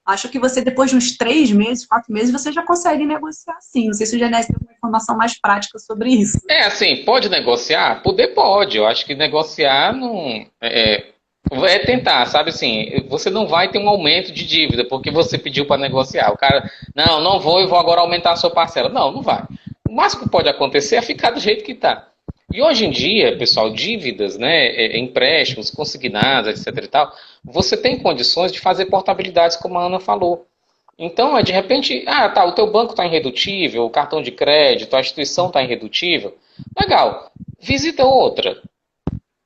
acho que você, depois de uns 3 meses, 4 meses, você já consegue negociar sim. Não sei se o Genésio tem alguma informação mais prática sobre isso. É assim, pode negociar? Poder pode. Eu acho que negociar não. É tentar, sabe assim, você não vai ter um aumento de dívida porque você pediu para negociar. O cara, não vou, eu vou agora aumentar a sua parcela. Não, não vai. O máximo que pode acontecer é ficar do jeito que está. E hoje em dia, pessoal, dívidas, né, empréstimos, consignados, etc e tal, você tem condições de fazer portabilidades, como a Ana falou. Então, de repente, tá, o teu banco está irredutível, o cartão de crédito, a instituição está irredutível. Legal, visita outra.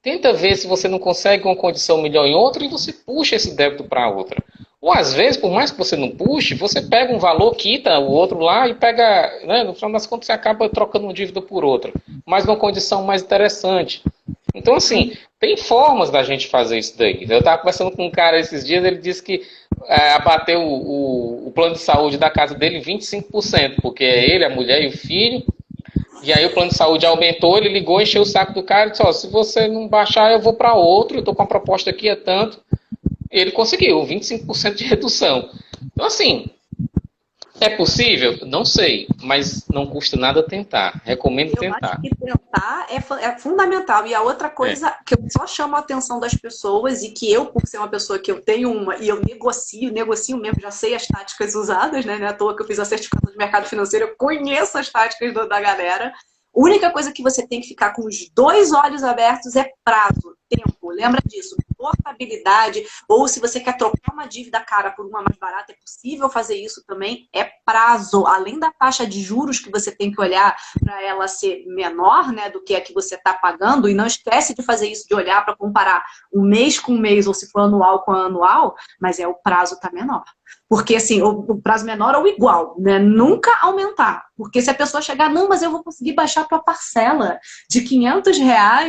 Tenta ver se você não consegue uma condição melhor em outra e você puxa esse débito para outra. Ou às vezes, por mais que você não puxe, você pega um valor, quita o outro lá e pega, né, no final das contas você acaba trocando uma dívida por outra, mas numa condição mais interessante. Então, assim, tem formas da gente fazer isso daí. Eu estava conversando com um cara esses dias, ele disse que abateu o plano de saúde da casa dele 25%, porque é ele, a mulher e o filho. E aí o plano de saúde aumentou, ele ligou, encheu o saco do cara e disse, se você não baixar, eu vou para outro, eu estou com a proposta aqui, é tanto. Ele conseguiu 25% de redução. Então, assim, é possível? Não sei, mas não custa nada tentar. Recomendo tentar. Eu acho que tentar é fundamental. E a outra coisa que eu só chamo a atenção das pessoas e que eu, por ser uma pessoa que eu tenho uma e eu negocio mesmo, já sei as táticas usadas, né? Não é à toa que eu fiz a certificação de mercado financeiro, eu conheço as táticas da galera. A única coisa que você tem que ficar com os 2 olhos abertos é prazo, tempo. Lembra disso. Portabilidade, ou se você quer trocar uma dívida cara por uma mais barata, é possível fazer isso também. É prazo. Além da taxa de juros que você tem que olhar para ela ser menor, né, do que a que você está pagando, e não esquece de fazer isso, de olhar para comparar o mês com o mês, ou se for anual com anual, mas o prazo está menor. Porque, assim, o prazo menor ou igual, né? Nunca aumentar. Porque se a pessoa chegar, não, mas eu vou conseguir baixar a tua parcela de R$ 500,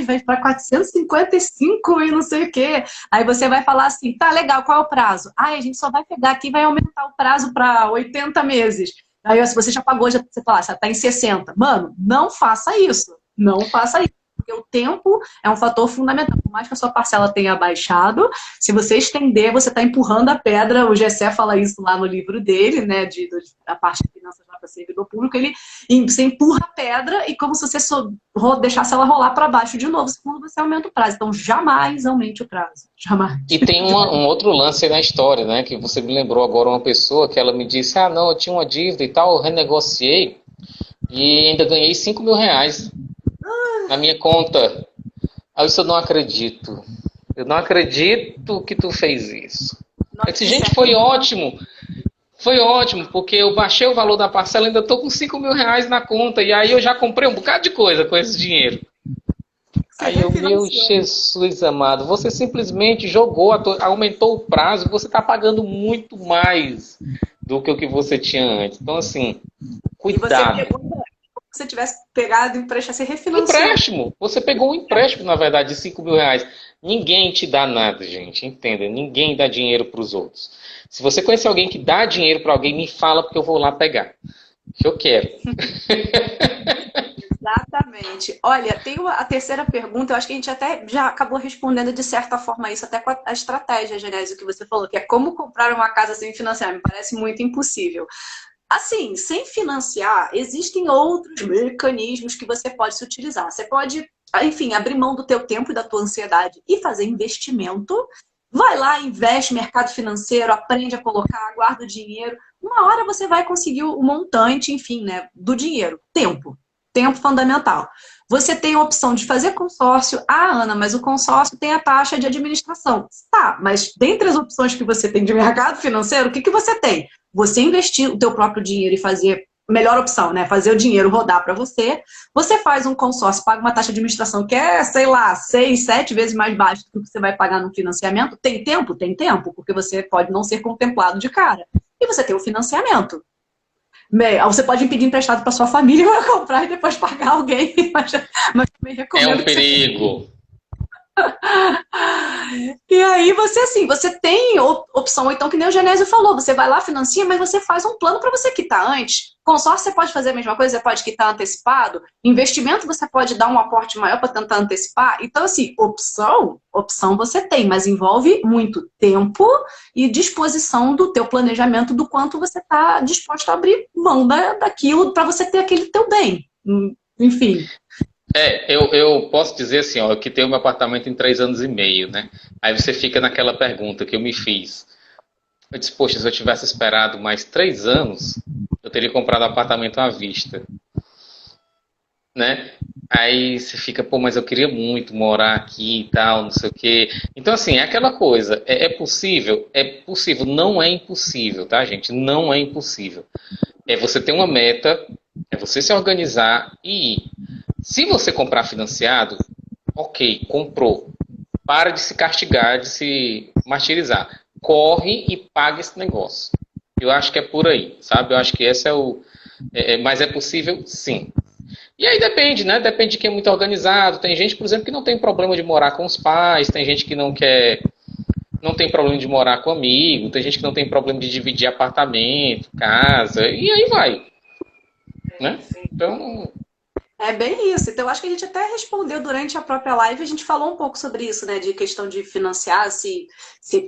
vai para 455 e não sei o quê. Aí você vai falar assim, tá, legal, qual é o prazo? A gente só vai pegar aqui e vai aumentar o prazo para 80 meses. Aí se você já pagou, você fala, você tá em 60. Mano, não faça isso. Não faça isso. Porque o tempo é um fator fundamental. Por mais que a sua parcela tenha baixado, se você estender, você está empurrando a pedra. O Gessé fala isso lá no livro dele, né, da parte de finanças lá para servidor público. Você empurra a pedra e como se você deixasse ela rolar para baixo de novo, quando você aumenta o prazo. Então, jamais aumente o prazo. Jamais. E tem um outro lance aí na história, né, que você me lembrou agora, uma pessoa que ela me disse, não, eu tinha uma dívida e tal, eu renegociei e ainda ganhei R$ 5.000 na minha conta. Aí eu disse, eu não acredito. Eu não acredito que tu fez isso. Eu disse, gente, foi ótimo. Foi ótimo, porque eu baixei o valor da parcela e ainda estou com R$ 5.000 na conta. E aí eu já comprei um bocado de coisa com esse dinheiro. Aí eu, meu Jesus amado, você simplesmente jogou, aumentou o prazo, você está pagando muito mais do que o que você tinha antes. Então, assim, cuidado. você tivesse pegado empréstimo, você refinanciou. Empréstimo. Você pegou um empréstimo, na verdade, de 5 mil reais. Ninguém te dá nada, gente. Entenda? Ninguém dá dinheiro para os outros. Se você conhecer alguém que dá dinheiro para alguém, me fala porque eu vou lá pegar. Que eu quero. Exatamente. Olha, tem a terceira pergunta, eu acho que a gente até já acabou respondendo de certa forma isso, até com a estratégia, Genésio, que você falou, que é como comprar uma casa sem financiar. Me parece muito impossível. Assim, sem financiar, existem outros mecanismos que você pode se utilizar. Você pode, enfim, abrir mão do teu tempo e da tua ansiedade e fazer investimento. Vai lá, investe no mercado financeiro, aprende a colocar, guarda o dinheiro. Uma hora você vai conseguir o montante, enfim, né, do dinheiro. Tempo. Tempo fundamental. Você tem a opção de fazer consórcio. Ah, Ana, mas o consórcio tem a taxa de administração. Tá, mas dentre as opções que você tem de mercado financeiro, o que você tem? Você investir o teu próprio dinheiro e fazer melhor opção, né? Fazer o dinheiro rodar para você. Você faz um consórcio, paga uma taxa de administração que é, sei lá, 6, 7 vezes mais baixa do que você vai pagar no financiamento. Tem tempo? Tem tempo, porque você pode não ser contemplado de cara. E você tem o financiamento. Você pode pedir emprestado para sua família para comprar e depois pagar alguém, mas também recomendo. É um perigo. E aí você assim, você tem opção, então que nem o Genésio falou, você vai lá, financia, mas você faz um plano para você quitar antes. Consórcio você pode fazer a mesma coisa, você pode quitar antecipado. Investimento você pode dar um aporte maior para tentar antecipar. Então assim, opção você tem, mas envolve muito tempo e disposição do teu planejamento, do quanto você está disposto a abrir mão daquilo para você ter aquele teu bem. Enfim. Eu posso dizer assim, ó, que tenho meu apartamento em 3 anos e meio, né? Aí você fica naquela pergunta que eu me fiz. Eu disse, poxa, se eu tivesse esperado mais 3 anos, eu teria comprado apartamento à vista, né? Aí você fica, pô, mas eu queria muito morar aqui e tal, não sei o quê. Então, assim, é aquela coisa, é possível? É possível, não é impossível, tá, gente? Não é impossível. É você ter uma meta, é você se organizar e ir. Se você comprar financiado, ok, comprou. Para de se castigar, de se martirizar. Corre e paga esse negócio. Eu acho que é por aí, sabe? Eu acho que esse é o... mas é possível, sim. E aí depende, né? Depende de quem é muito organizado. Tem gente, por exemplo, que não tem problema de morar com os pais. Tem gente que não quer... Não tem problema de morar com amigo. Tem gente que não tem problema de dividir apartamento, casa. E aí vai. Né? Então... É bem isso. Então, eu acho que a gente até respondeu durante a própria live, a gente falou um pouco sobre isso, né? De questão de financiar, se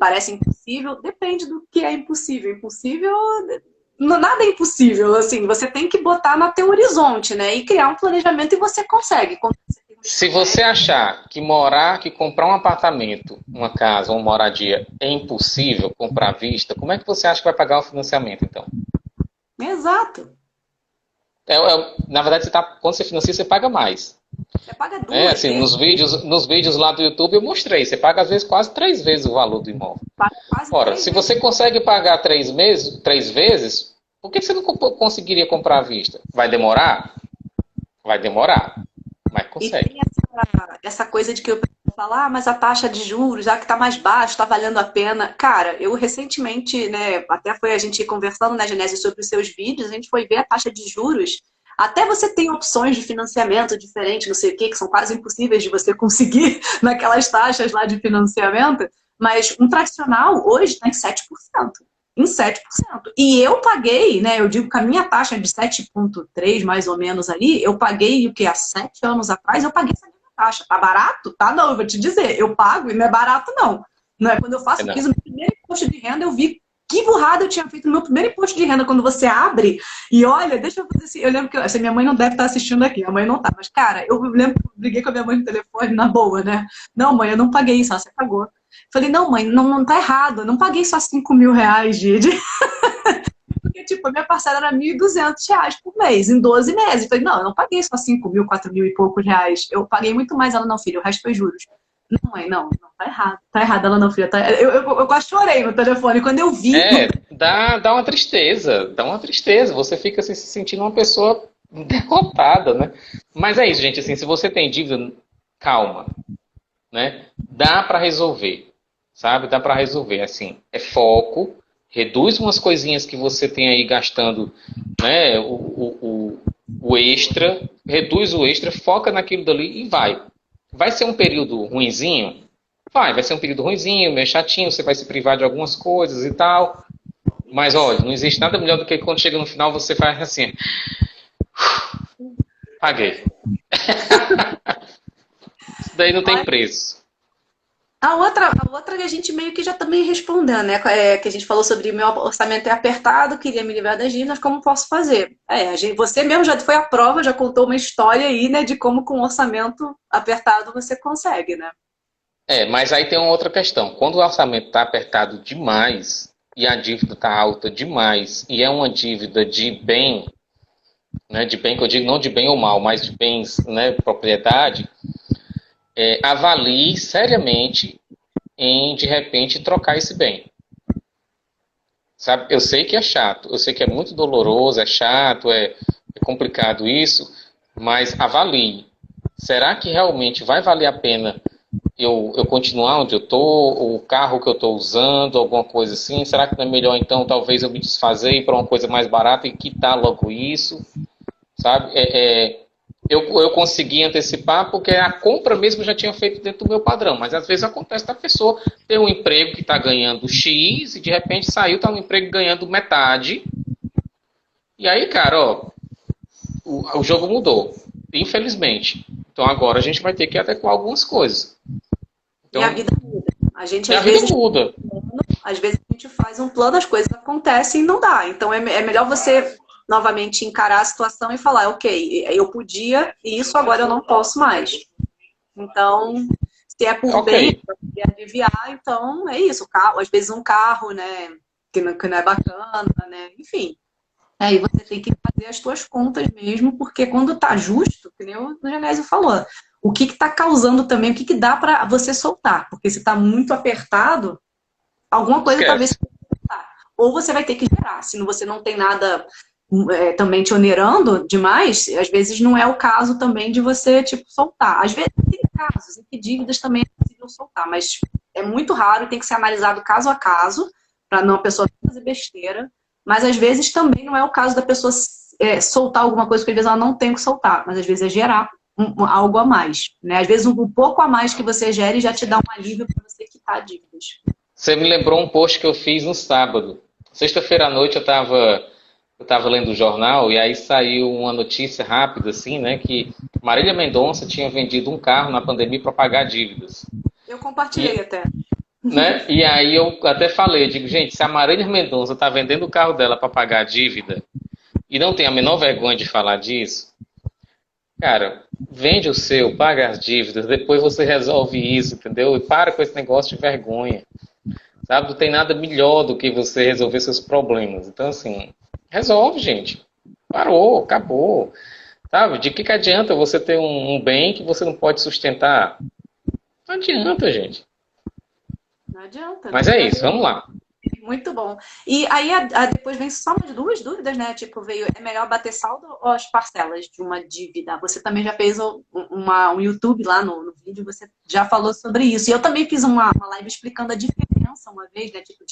parece impossível. Depende do que é impossível. Impossível, nada é impossível. Assim, você tem que botar no teu horizonte, né? E criar um planejamento e você consegue. Se você achar que comprar um apartamento, uma casa, uma moradia é impossível comprar à vista, como é que você acha que vai pagar o financiamento, então? Exato. Na verdade, quando você financia, você paga mais. Você paga duas assim, vezes. nos vídeos lá do YouTube eu mostrei. Você paga, às vezes, quase 3 vezes o valor do imóvel. Ora, se você consegue pagar 3 vezes, por que você não conseguiria comprar à vista? Vai demorar? Vai demorar, mas consegue. E tem essa coisa de que eu falar, mas a taxa de juros, já que está mais baixo, está valendo a pena. Cara, eu recentemente, né, até foi a gente conversando, né, Genésio, sobre os seus vídeos, a gente foi ver a taxa de juros. Até você tem opções de financiamento diferentes, não sei o que são quase impossíveis de você conseguir naquelas taxas lá de financiamento, mas um tradicional hoje está em 7%. Em 7%. E eu paguei, né? Eu digo que a minha taxa de 7,3 mais ou menos ali, eu paguei o que? Há 7 anos atrás, eu paguei essa mesma taxa. Tá barato? Tá não, eu vou te dizer. Eu pago e não é barato, não. Não é quando eu faço, fiz o meu primeiro imposto de renda, eu vi que burrada eu tinha feito no meu primeiro imposto de renda, quando você abre e olha, deixa eu fazer assim, eu lembro que, assim, minha mãe não deve estar assistindo aqui, a mãe não tá, mas cara, eu lembro que eu briguei com a minha mãe no telefone, na boa, né? Não, mãe, eu não paguei isso, você pagou. Falei, não, mãe, não tá errado, eu não paguei só 5 mil reais de... Porque, tipo, a minha parcela era R$ 1.200 por mês, em 12 meses. Falei, não, eu não paguei só 5 mil, 4 mil e poucos reais. Eu paguei muito mais. Ela, não, filho, o resto foi juros. Não, mãe, não, tá errado. Tá errado, ela não, filha. Tá... Eu quase chorei no telefone. Quando eu vi... Dá uma tristeza. Dá uma tristeza. Você fica assim, se sentindo uma pessoa derrotada, né? Mas é isso, gente. Assim, se você tem dívida, calma. Né? Dá pra resolver. Sabe? Dá pra resolver. Assim, é foco. Reduz umas coisinhas que você tem aí gastando, né, o extra, reduz o extra, foca naquilo dali e vai. Vai ser um período ruinzinho? Vai ser um período ruinzinho, meio chatinho, você vai se privar de algumas coisas e tal. Mas olha, não existe nada melhor do que quando chega no final você faz assim, paguei. Isso daí não tem preço. A outra que a gente meio que já também respondeu, né? Que a gente falou sobre meu orçamento é apertado, queria me livrar das dívidas, como posso fazer? Você mesmo já foi à prova, já contou uma história aí, né, de como com um orçamento apertado você consegue, né? Mas aí tem uma outra questão. Quando o orçamento está apertado demais e a dívida está alta demais e é uma dívida de bem, né, de bem que eu digo não de bem ou mal, mas de bens, né, propriedade, avalie seriamente em, de repente, trocar esse bem. Sabe? Eu sei que é chato, eu sei que é muito doloroso, é chato, é complicado isso, mas avalie. Será que realmente vai valer a pena eu continuar onde eu estou, o carro que eu estou usando, alguma coisa assim? Será que não é melhor, então, talvez eu me desfazer e ir para uma coisa mais barata e quitar logo isso? Sabe? Eu consegui antecipar porque a compra mesmo eu já tinha feito dentro do meu padrão, mas às vezes acontece da pessoa ter um emprego que está ganhando X e de repente saiu, está um emprego ganhando metade. E aí, cara, ó, o jogo mudou, infelizmente. Então agora a gente vai ter que adequar algumas coisas. E a Então, vida muda. A gente, a vida muda. às vezes a gente faz um plano, as coisas acontecem e não dá. Então é melhor você novamente encarar a situação e falar, ok, eu podia e isso agora eu não posso mais. Então, se é por bem, Ok. para aliviar, então é isso. O carro, às vezes um carro, né, que não é bacana, né, enfim. Aí você tem que fazer as suas contas mesmo, porque quando tá justo, que nem o Genésio falou, o que tá causando também, o que dá para você soltar? Porque se tá muito apertado, alguma coisa talvez Esquece. você vai soltar. Ou você vai ter que gerar. Se você não tem nada também te onerando demais, às vezes não é o caso também de você, tipo, soltar. Às vezes tem casos em que dívidas também é possível soltar, mas é muito raro e tem que ser analisado caso a caso, para não a pessoa não fazer besteira. Mas às vezes também não é o caso da pessoa soltar alguma coisa, porque às vezes ela não tem o que soltar, mas às vezes é gerar algo a mais, né? Às vezes um pouco a mais que você gere já te dá um alívio para você quitar dívidas. Você me lembrou um post que eu fiz no sábado. Sexta-feira à noite eu tava lendo o jornal e aí saiu uma notícia rápida, assim, né? Que Marília Mendonça tinha vendido um carro na pandemia para pagar dívidas. Eu compartilhei E, até. né? E aí eu até falei, eu digo, gente, se a Marília Mendonça tá vendendo o carro dela para pagar a dívida e não tem a menor vergonha de falar disso, cara, vende o seu, paga as dívidas, depois você resolve isso, entendeu? E para com esse negócio de vergonha. Sabe? Não tem nada melhor do que você resolver seus problemas. Então, assim, resolve, gente. Parou, acabou. Sabe? De que adianta você ter um bem que você não pode sustentar? Não adianta, gente. Não adianta, Mas não é adianta. isso, vamos lá. Muito bom. E aí depois vem só mais duas dúvidas, né? Tipo, veio, é melhor bater saldo ou as parcelas de uma dívida? Você também já fez um YouTube lá no vídeo, você já falou sobre isso. E eu também fiz uma live explicando a diferença uma vez, né? Tipo,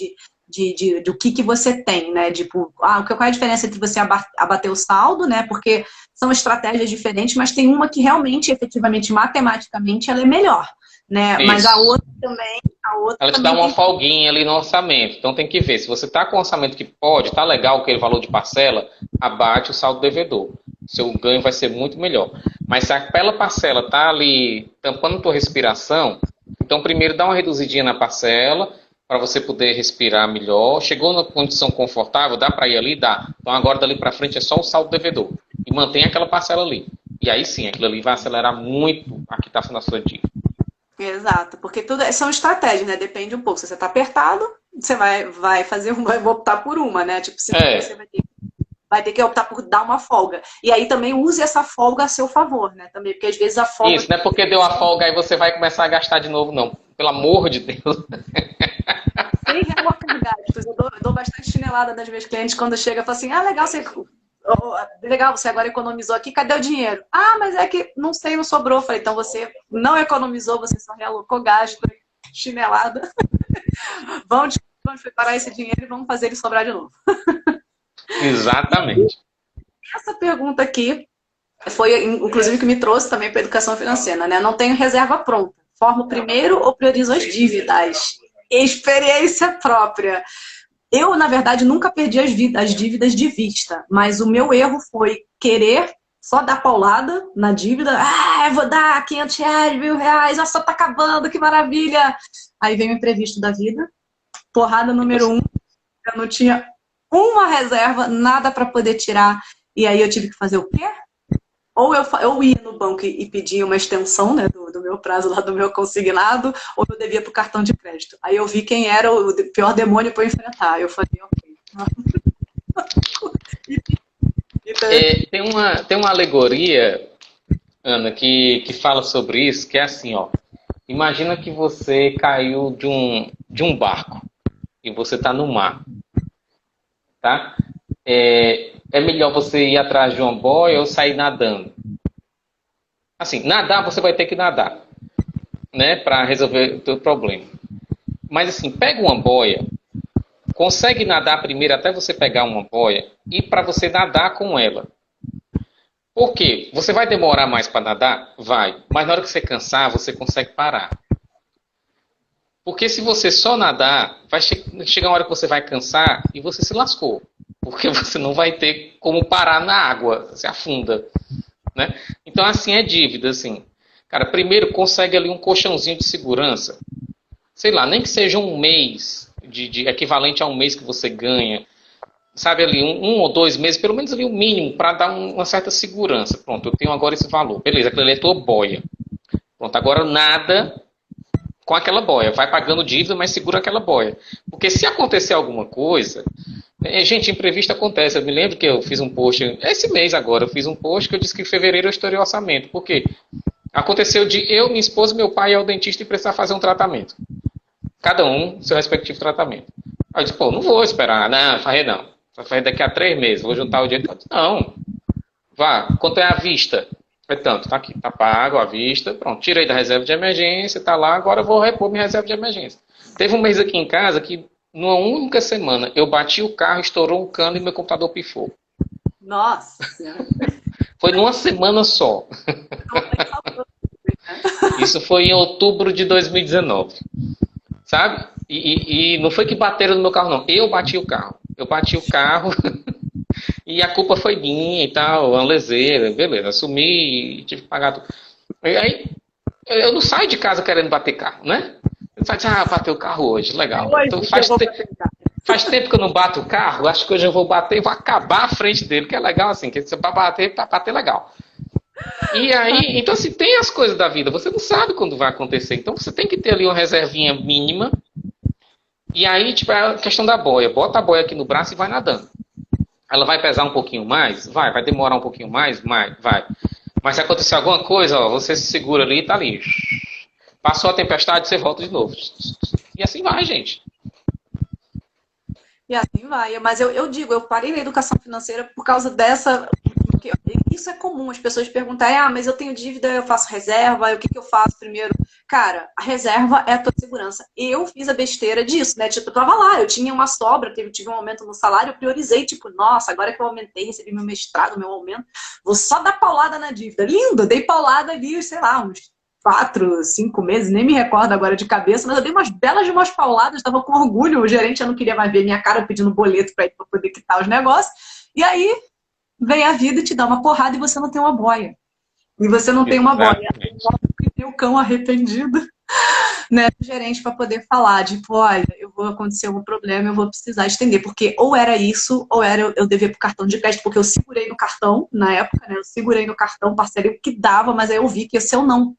do que você tem, né? Tipo, qual é a diferença entre você abater o saldo, né? Porque são estratégias diferentes, mas tem uma que realmente, efetivamente, matematicamente, ela é melhor, né? Mas a Isso. outra também, Ela te dá uma folguinha ali no orçamento. Então tem que ver. Se você está com um orçamento que pode, tá legal aquele valor de parcela, abate o saldo devedor. Seu ganho vai ser muito melhor. Mas se aquela parcela tá ali tampando tua respiração, então primeiro dá uma reduzidinha na parcela para você poder respirar melhor. Chegou na condição confortável, dá para ir ali? Dá. Então agora dali para frente é só o saldo devedor. E mantém aquela parcela ali. E aí sim, aquilo ali vai acelerar muito a quitação da sua dívida. Exato, porque tudo são estratégias, né? Depende um pouco. Se você tá apertado, você vai fazer vai optar por uma, né? Tipo, se você É, vai ter que optar por dar uma folga. E aí também use essa folga a seu favor, né? Também, porque às vezes a folga. isso, não é porque deu a folga aí você vai começar a gastar de novo, não. Pelo amor de Deus. Sem realocar gastos. Eu dou bastante chinelada nas minhas clientes quando chega e falo assim: legal, você agora economizou aqui, cadê o dinheiro? Mas é que não sei, não sobrou. Falei, então você não economizou, você só realocou gasto, chinelada. Vamos preparar esse dinheiro e vamos fazer ele sobrar de novo. Exatamente. Essa pergunta aqui foi, inclusive, que me trouxe também para a educação financeira, né? Não tenho reserva pronta. Formo primeiro ou priorizo as dívidas? Experiência própria. Eu, na verdade, nunca perdi as dívidas de vista, mas o meu erro foi querer só dar paulada na dívida. Ah, eu vou dar 500 reais, 1.000 reais, só tá acabando, que maravilha. Aí vem o imprevisto da vida. Porrada número 1, eu não tinha uma reserva, nada para poder tirar. E aí eu tive que fazer o quê? Ou eu ia no banco e pedia uma extensão, né, do meu prazo lá do meu consignado, ou eu devia para o cartão de crédito. Aí eu vi quem era o pior demônio para eu enfrentar. Eu falei, ok. Então, Tem uma alegoria, Ana, que fala sobre isso, que é assim, ó. Imagina que você caiu de um barco e você está no mar, tá? É melhor você ir atrás de uma boia ou sair nadando? Assim, nadar você vai ter que nadar, né, para resolver o teu problema. Mas assim, pega uma boia, consegue nadar primeiro até você pegar uma boia e para você nadar com ela. Por quê? Você vai demorar mais para nadar? Vai. Mas na hora que você cansar, você consegue parar. Porque se você só nadar, vai chegar uma hora que você vai cansar e você se lascou. Porque você não vai ter como parar na água, você afunda, né? Então assim é dívida, assim. Cara, primeiro consegue ali um colchãozinho de segurança. Sei lá, nem que seja um mês, de equivalente a um mês que você ganha. Sabe ali, um ou 2 meses, pelo menos ali o mínimo, para dar uma certa segurança. Pronto, eu tenho agora esse valor. Beleza, aquilo ali é tua boia. Pronto, agora nada com aquela boia. Vai pagando dívida, mas segura aquela boia. Porque se acontecer alguma coisa... Gente, imprevisto acontece. Eu me lembro que eu fiz um post, esse mês agora, eu fiz um post que eu disse que em fevereiro eu estourei o orçamento. Por quê? Aconteceu de eu, minha esposa e meu pai ir ao dentista e precisar fazer um tratamento. Cada um seu respectivo tratamento. Aí eu disse, pô, não vou esperar. Não, farei não. Vai fazer daqui a 3 meses. Vou juntar o dinheiro. Não. Vá. Quanto é a vista? É tanto. Tá aqui. Tá pago a vista. Pronto. Tirei da reserva de emergência. Tá lá. Agora eu vou repor minha reserva de emergência. Teve um mês aqui em casa que, numa única semana, eu bati o carro, estourou um cano e meu computador pifou. Nossa. Foi numa semana só. Isso foi em outubro de 2019. Sabe? E não foi que bateram no meu carro, não. Eu bati o carro. Eu bati o carro e a culpa foi minha e tal, uma leseira, beleza, assumi e tive que pagar tudo. E aí, eu não saio de casa querendo bater carro, né? Eu saio bater o carro hoje, legal. Então, faz tempo que eu não bato o carro, acho que hoje eu vou bater e vou acabar à frente dele, que é legal assim, que você vai bater legal. E aí, então assim, tem as coisas da vida, você não sabe quando vai acontecer, então você tem que ter ali uma reservinha mínima. E aí, tipo, é a questão da boia. Bota a boia aqui no braço e vai nadando. Ela vai pesar um pouquinho mais? Vai demorar um pouquinho mais? Vai. Mas se acontecer alguma coisa, ó, você se segura ali e tá ali. Passou a tempestade, você volta de novo. E assim vai, gente. E assim vai. Mas eu digo, eu parei na educação financeira por causa dessa... Porque isso é comum, as pessoas perguntarem, mas eu tenho dívida, eu faço reserva, o que eu faço primeiro? Cara, a reserva é a tua segurança. Eu fiz a besteira disso, né? Tipo, eu tava lá, eu tinha uma sobra, tive um aumento no salário, eu priorizei, tipo, nossa, agora que eu aumentei, recebi meu mestrado, meu aumento, vou só dar paulada na dívida. Lindo, dei paulada ali, sei lá, uns 4, 5 meses, nem me recordo agora de cabeça, mas eu dei umas belas de umas pauladas, tava com orgulho, o gerente já não queria mais ver minha cara pedindo boleto pra poder quitar os negócios. E aí, vem a vida e te dá uma porrada e você não tem uma boia. E você não tem uma boia. E tem o cão arrependido, né, do gerente para poder falar, tipo, olha, eu vou acontecer algum problema, eu vou precisar estender, porque ou era isso, ou era eu dever pro cartão de crédito, porque eu segurei no cartão, na época, né, eu segurei no cartão, parcelei o que dava, mas aí eu vi que se eu não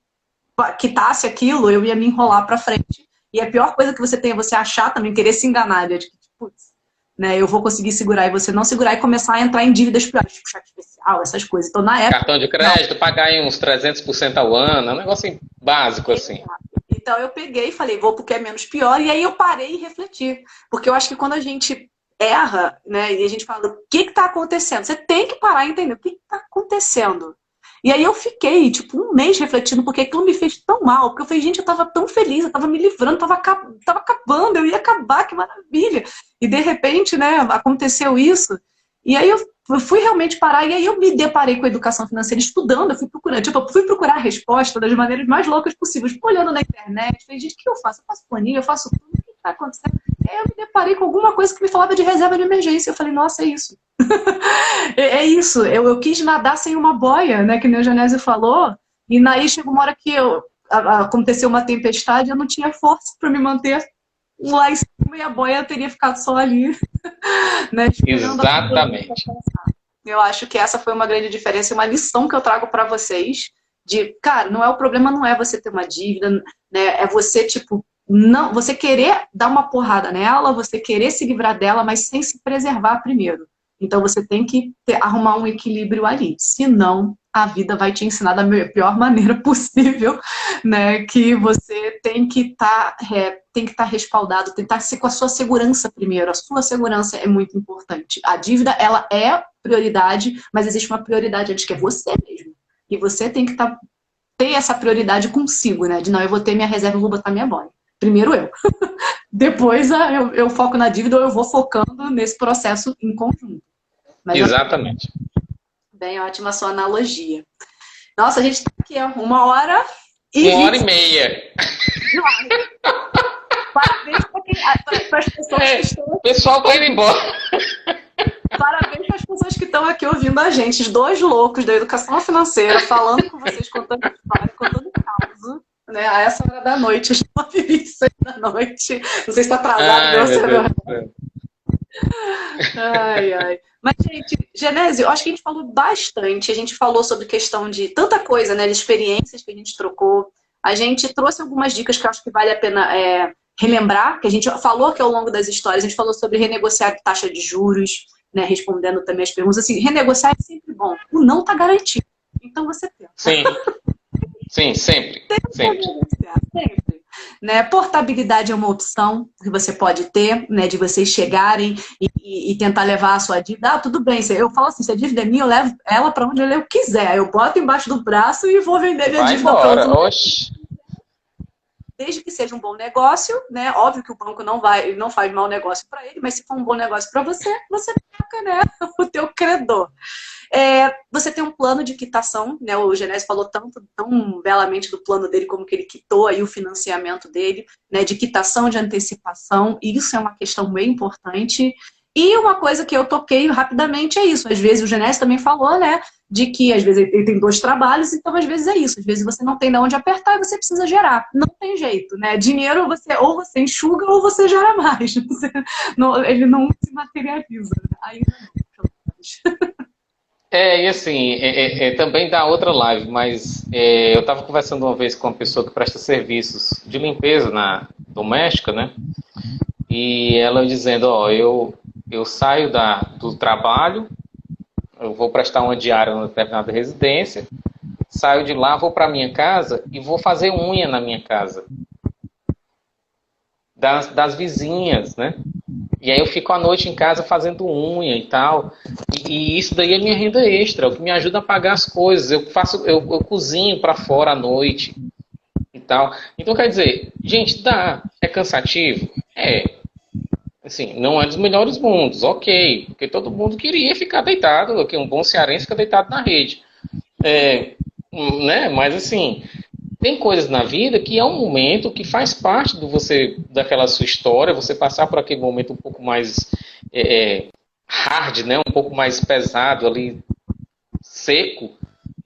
quitasse aquilo, eu ia me enrolar para frente. E a pior coisa que você tem é você achar também, querer se enganar, né, de que, putz, né, eu vou conseguir segurar e você não segurar e começar a entrar em dívidas piores, tipo cheque especial, essas coisas. Então, na época... Cartão de crédito, não. Pagar aí uns 300% ao ano, é um negócio básico assim. Então, eu peguei e falei, vou porque é menos pior, e aí eu parei e refleti. Porque eu acho que quando a gente erra, né, e a gente fala, o que está acontecendo? Você tem que parar e entender o que está acontecendo. E aí eu fiquei, tipo, um mês refletindo porque aquilo me fez tão mal. Porque eu falei, gente, eu tava tão feliz, eu tava me livrando, tava acabando, eu ia acabar, que maravilha. E de repente, né, aconteceu isso. E aí eu eu fui realmente parar, e aí eu me deparei com a educação financeira estudando, eu fui procurando, tipo, eu fui procurar a resposta das maneiras mais loucas possíveis, tipo, olhando na internet, falei, gente, o que eu faço? Eu faço planilha, eu faço tudo, o que está acontecendo? E aí eu me deparei com alguma coisa que me falava de reserva de emergência, eu falei, nossa, é isso. É isso, eu quis nadar sem uma boia, né, que nem o Genésio falou, e aí chegou uma hora que aconteceu uma tempestade, eu não tinha força para me manter lá em cima, e a boia teria ficado só ali, né, esperando a Exatamente. Eu acho que essa foi uma grande diferença, uma lição que eu trago para vocês, de, cara, não é o problema, não é você ter uma dívida, né, é você, tipo, não, você querer dar uma porrada nela, você querer se livrar dela, mas sem se preservar primeiro. Então você tem que arrumar um equilíbrio ali, senão a vida vai te ensinar da pior maneira possível, né? Que você tem que estar respaldado, tem que estar com a sua segurança primeiro. A sua segurança é muito importante. A dívida, ela é prioridade, mas existe uma prioridade antes que é você mesmo. E você tem que ter essa prioridade consigo, né? De não, eu vou ter minha reserva, eu vou botar minha boia. Primeiro eu. Depois eu foco na dívida ou eu vou focando nesse processo em conjunto. Mas Exatamente. Bem, ótima a sua analogia. Nossa, a gente está aqui, ó, 1h30. Parabéns para as pessoas que estão aqui. O pessoal tá indo embora. Parabéns para as pessoas que estão aqui ouvindo a gente, os dois loucos da educação financeira, falando com vocês, contando história, contando caos, né? A essa hora da noite, às 9h26 da noite. Não sei se está atrasado, meu. Ai, ai. Mas, gente, Genésio, eu acho que a gente falou bastante. A gente falou sobre questão de tanta coisa, né? De experiências que a gente trocou. A gente trouxe algumas dicas que eu acho que vale a pena relembrar, que a gente falou que ao longo das histórias, a gente falou sobre renegociar taxa de juros, né? Respondendo também as perguntas. Assim, renegociar é sempre bom. O não está garantido. Então você tenta. Sim. Sim, sempre. Sempre. Né? Portabilidade é uma opção que você pode ter, né? De vocês chegarem e tentar levar a sua dívida. Ah, tudo bem, eu falo assim, se a dívida é minha, eu levo ela para onde eu quiser. Eu boto embaixo do braço e vou vender minha dívida para outro lugar. Desde que seja um bom negócio, né? Óbvio que o banco não faz mau negócio para ele, mas se for um bom negócio para você, você toca, né? O teu credor. Você tem um plano de quitação, né? O Genésio falou tão belamente do plano dele, como que ele quitou aí o financiamento dele, né? De quitação, de antecipação, isso é uma questão bem importante. E uma coisa que eu toquei rapidamente é isso. Às vezes o Genésio também falou, né? De que às vezes ele tem 2 trabalhos, então às vezes é isso. Às vezes você não tem de onde apertar e você precisa gerar. Não tem jeito, né? Dinheiro ou você enxuga ou você gera mais. Ele não se materializa. Ainda não, pelo menos. E assim, também dá outra live, mas eu estava conversando uma vez com uma pessoa que presta serviços de limpeza doméstica, né? E ela dizendo, eu saio do trabalho, eu vou prestar uma diária numa determinada residência, saio de lá, vou para minha casa e vou fazer unha na minha casa. Das vizinhas, né? E aí eu fico à noite em casa fazendo unha e tal. E isso daí é minha renda extra, o que me ajuda a pagar as coisas. Eu cozinho para fora à noite e tal. Então, quer dizer, gente, é cansativo? Assim, não é dos melhores mundos, ok. Porque todo mundo queria ficar deitado, okay? Um bom cearense fica deitado na rede. Né? Mas assim, tem coisas na vida que é um momento que faz parte daquela sua história, você passar por aquele momento um pouco mais hard, né? Um pouco mais pesado ali, seco,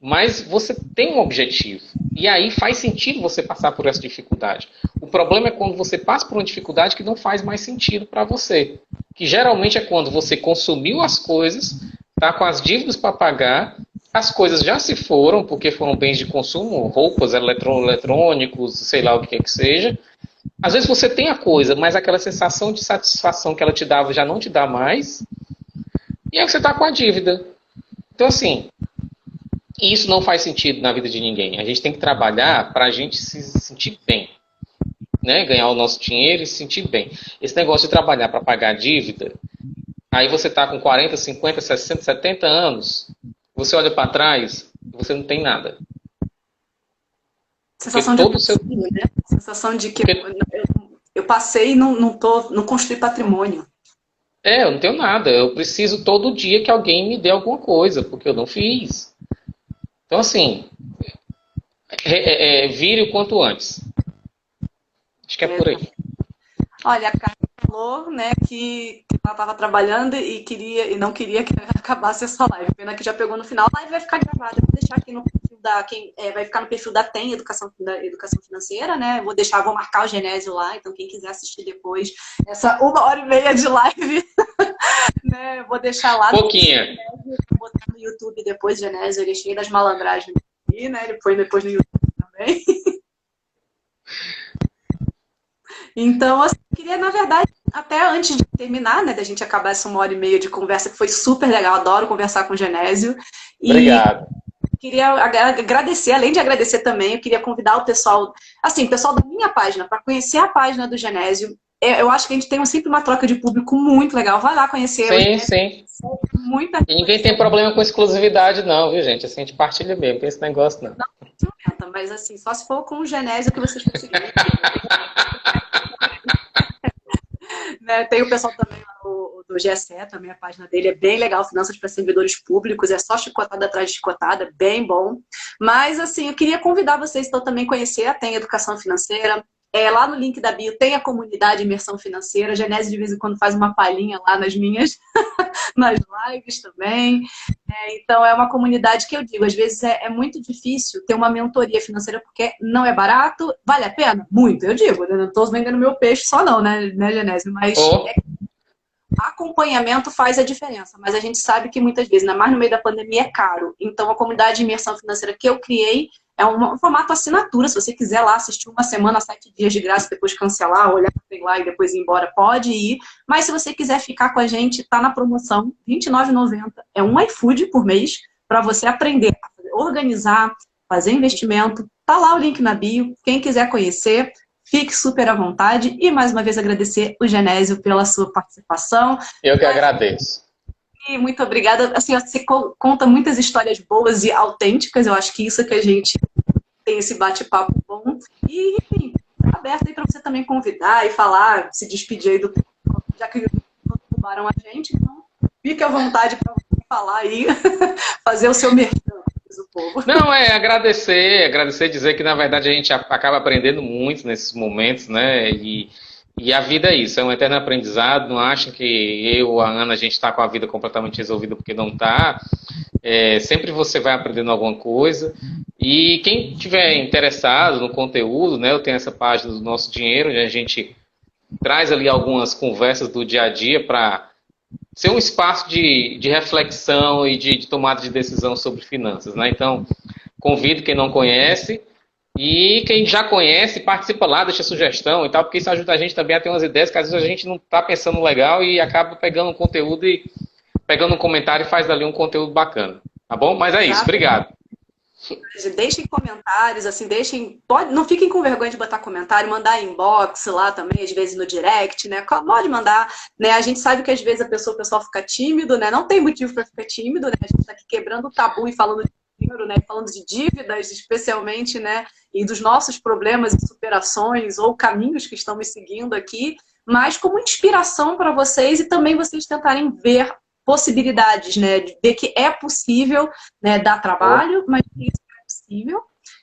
mas você tem um objetivo. E aí faz sentido você passar por essa dificuldade. O problema é quando você passa por uma dificuldade que não faz mais sentido para você. Que geralmente é quando você consumiu as coisas, está com as dívidas para pagar, as coisas já se foram, porque foram bens de consumo, roupas, eletrônicos, sei lá o que seja. Às vezes você tem a coisa, mas aquela sensação de satisfação que ela te dava já não te dá mais. E aí você está com a dívida. Então, assim, isso não faz sentido na vida de ninguém. A gente tem que trabalhar para a gente se sentir bem. Né? Ganhar o nosso dinheiro e se sentir bem. Esse negócio de trabalhar para pagar a dívida, aí você está com 40, 50, 60, 70 anos, você olha para trás e você não tem nada. Sensação de né? Sensação de que eu passei e não construí patrimônio. Eu não tenho nada. Eu preciso todo dia que alguém me dê alguma coisa, porque eu não fiz. Então, assim, vire o quanto antes. Acho que é por aí. Olha, a Carla falou, né, que ela estava trabalhando e não queria que acabasse essa live. Pena que já pegou no final. A live vai ficar gravada. Eu vou deixar aqui no perfil vai ficar no perfil da TEM, Educação Financeira, né? Vou marcar o Genésio lá, então quem quiser assistir depois essa 1h30 de live, né? Vou deixar lá Pouquinha. vou botar no YouTube depois, Genésio, ele é cheio das malandragens aqui, né? Ele põe depois no YouTube também. Então, assim, eu queria, na verdade, até antes de terminar, né, da gente acabar essa 1h30 de conversa, que foi super legal, adoro conversar com o Genésio. E Obrigado. queria agradecer, além de agradecer também, eu queria convidar o pessoal, assim, o pessoal da minha página, para conhecer a página do Genésio. Eu acho que a gente tem sempre uma troca de público muito legal. Vai lá conhecer. Sim, sim. Muita E ninguém tem problema com exclusividade, não, viu, gente? Assim, a gente partilha mesmo, tem esse negócio, não. não, mas assim, só se for com o Genésio que vocês conseguirem. Né? Tem o pessoal também lá do GSE, também a página dele é bem legal, Finanças para Servidores Públicos, é só chicotada atrás de chicotada, bem bom. Mas, assim, eu queria convidar vocês então também conhecer a Tem Educação Financeira. Lá no link da bio tem a comunidade Imersão Financeira. A Genésio de vez em quando faz uma palhinha lá nas minhas nas lives também. Então, é uma comunidade que eu digo, às vezes muito difícil ter uma mentoria financeira porque não é barato. Vale a pena? Muito, eu digo. Eu não estou vendendo meu peixe só não, né Genésio? Mas acompanhamento faz a diferença. Mas a gente sabe que muitas vezes, ainda mais no meio da pandemia, é caro. Então, a comunidade de imersão financeira que eu criei é um formato assinatura. Se você quiser lá assistir uma semana, 7 dias de graça, depois cancelar, olhar lá e depois ir embora, pode ir. Mas se você quiser ficar com a gente, tá na promoção, R$ 29,90. É um iFood por mês para você aprender a organizar, fazer investimento. Tá lá o link na bio. Quem quiser conhecer, fique super à vontade. E mais uma vez agradecer o Genésio pela sua participação. Eu que agradeço. E muito obrigada. Assim, você conta muitas histórias boas e autênticas. Eu acho que isso que a gente tem esse bate-papo bom. E, enfim, tá aberto aí para você também convidar e falar, se despedir aí do tempo, já que roubaram a gente. Então, fique à vontade para falar aí, fazer o seu merchan. O povo. Não, agradecer, dizer que na verdade a gente acaba aprendendo muito nesses momentos, né? E a vida é isso, é um eterno aprendizado. Não achem que eu, a Ana, a gente está com a vida completamente resolvida porque não está. Sempre você vai aprendendo alguma coisa. E quem tiver interessado no conteúdo, né? Eu tenho essa página do Nosso Dinheiro, onde a gente traz ali algumas conversas do dia a dia para ser um espaço de reflexão e de tomada de decisão sobre finanças, né? Então, convido quem não conhece e quem já conhece, participa lá, deixa sugestão e tal, porque isso ajuda a gente também a ter umas ideias que às vezes a gente não está pensando legal e acaba pegando um conteúdo e pegando um comentário e faz dali um conteúdo bacana, tá bom? Mas é isso, obrigado. Deixem comentários, assim, não fiquem com vergonha de botar comentário, mandar inbox lá também, às vezes no direct, né? Pode mandar, né? A gente sabe que às vezes o pessoal fica tímido, né? Não tem motivo para ficar tímido, né? A gente está aqui quebrando o tabu e falando de dinheiro, né? Falando de dívidas, especialmente, né? E dos nossos problemas e superações ou caminhos que estamos seguindo aqui, mas como inspiração para vocês e também vocês tentarem ver possibilidades, né, de ver que é possível, né, dar trabalho, mas que isso é possível.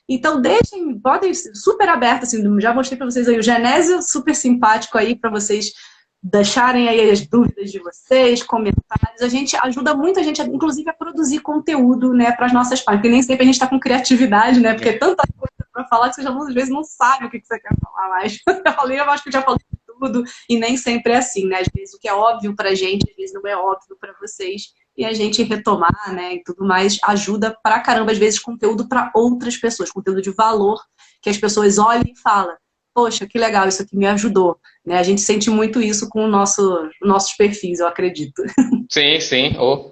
Então, podem super aberto, assim, já mostrei para vocês aí o Genésio, super simpático aí para vocês deixarem aí as dúvidas de vocês, comentários. A gente ajuda muito a gente, inclusive, a produzir conteúdo, né, para as nossas páginas, porque nem sempre a gente está com criatividade, né, porque é tanta coisa para falar que você já às vezes não sabe o que você quer falar mais. Eu acho que eu já falei tudo, e nem sempre é assim, né? Às vezes o que é óbvio pra gente, às vezes não é óbvio pra vocês, e a gente retomar, né, e tudo mais, ajuda pra caramba, às vezes, conteúdo pra outras pessoas, conteúdo de valor, que as pessoas olham e falam, poxa, que legal, isso aqui me ajudou, né? A gente sente muito isso com nossos perfis, eu acredito. Sim, sim. Então,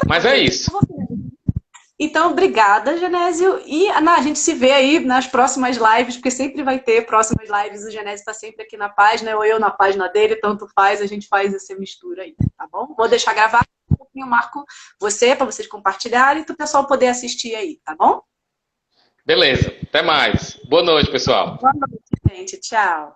mas é isso. Então, obrigada, Genésio. E a gente se vê aí nas próximas lives, porque sempre vai ter próximas lives. O Genésio está sempre aqui na página, ou eu na página dele, tanto faz, a gente faz essa mistura aí, tá bom? Vou deixar gravar um pouquinho, Marco, para vocês compartilharem e para o pessoal poder assistir aí, tá bom? Beleza, até mais. Boa noite, pessoal. Boa noite, gente. Tchau.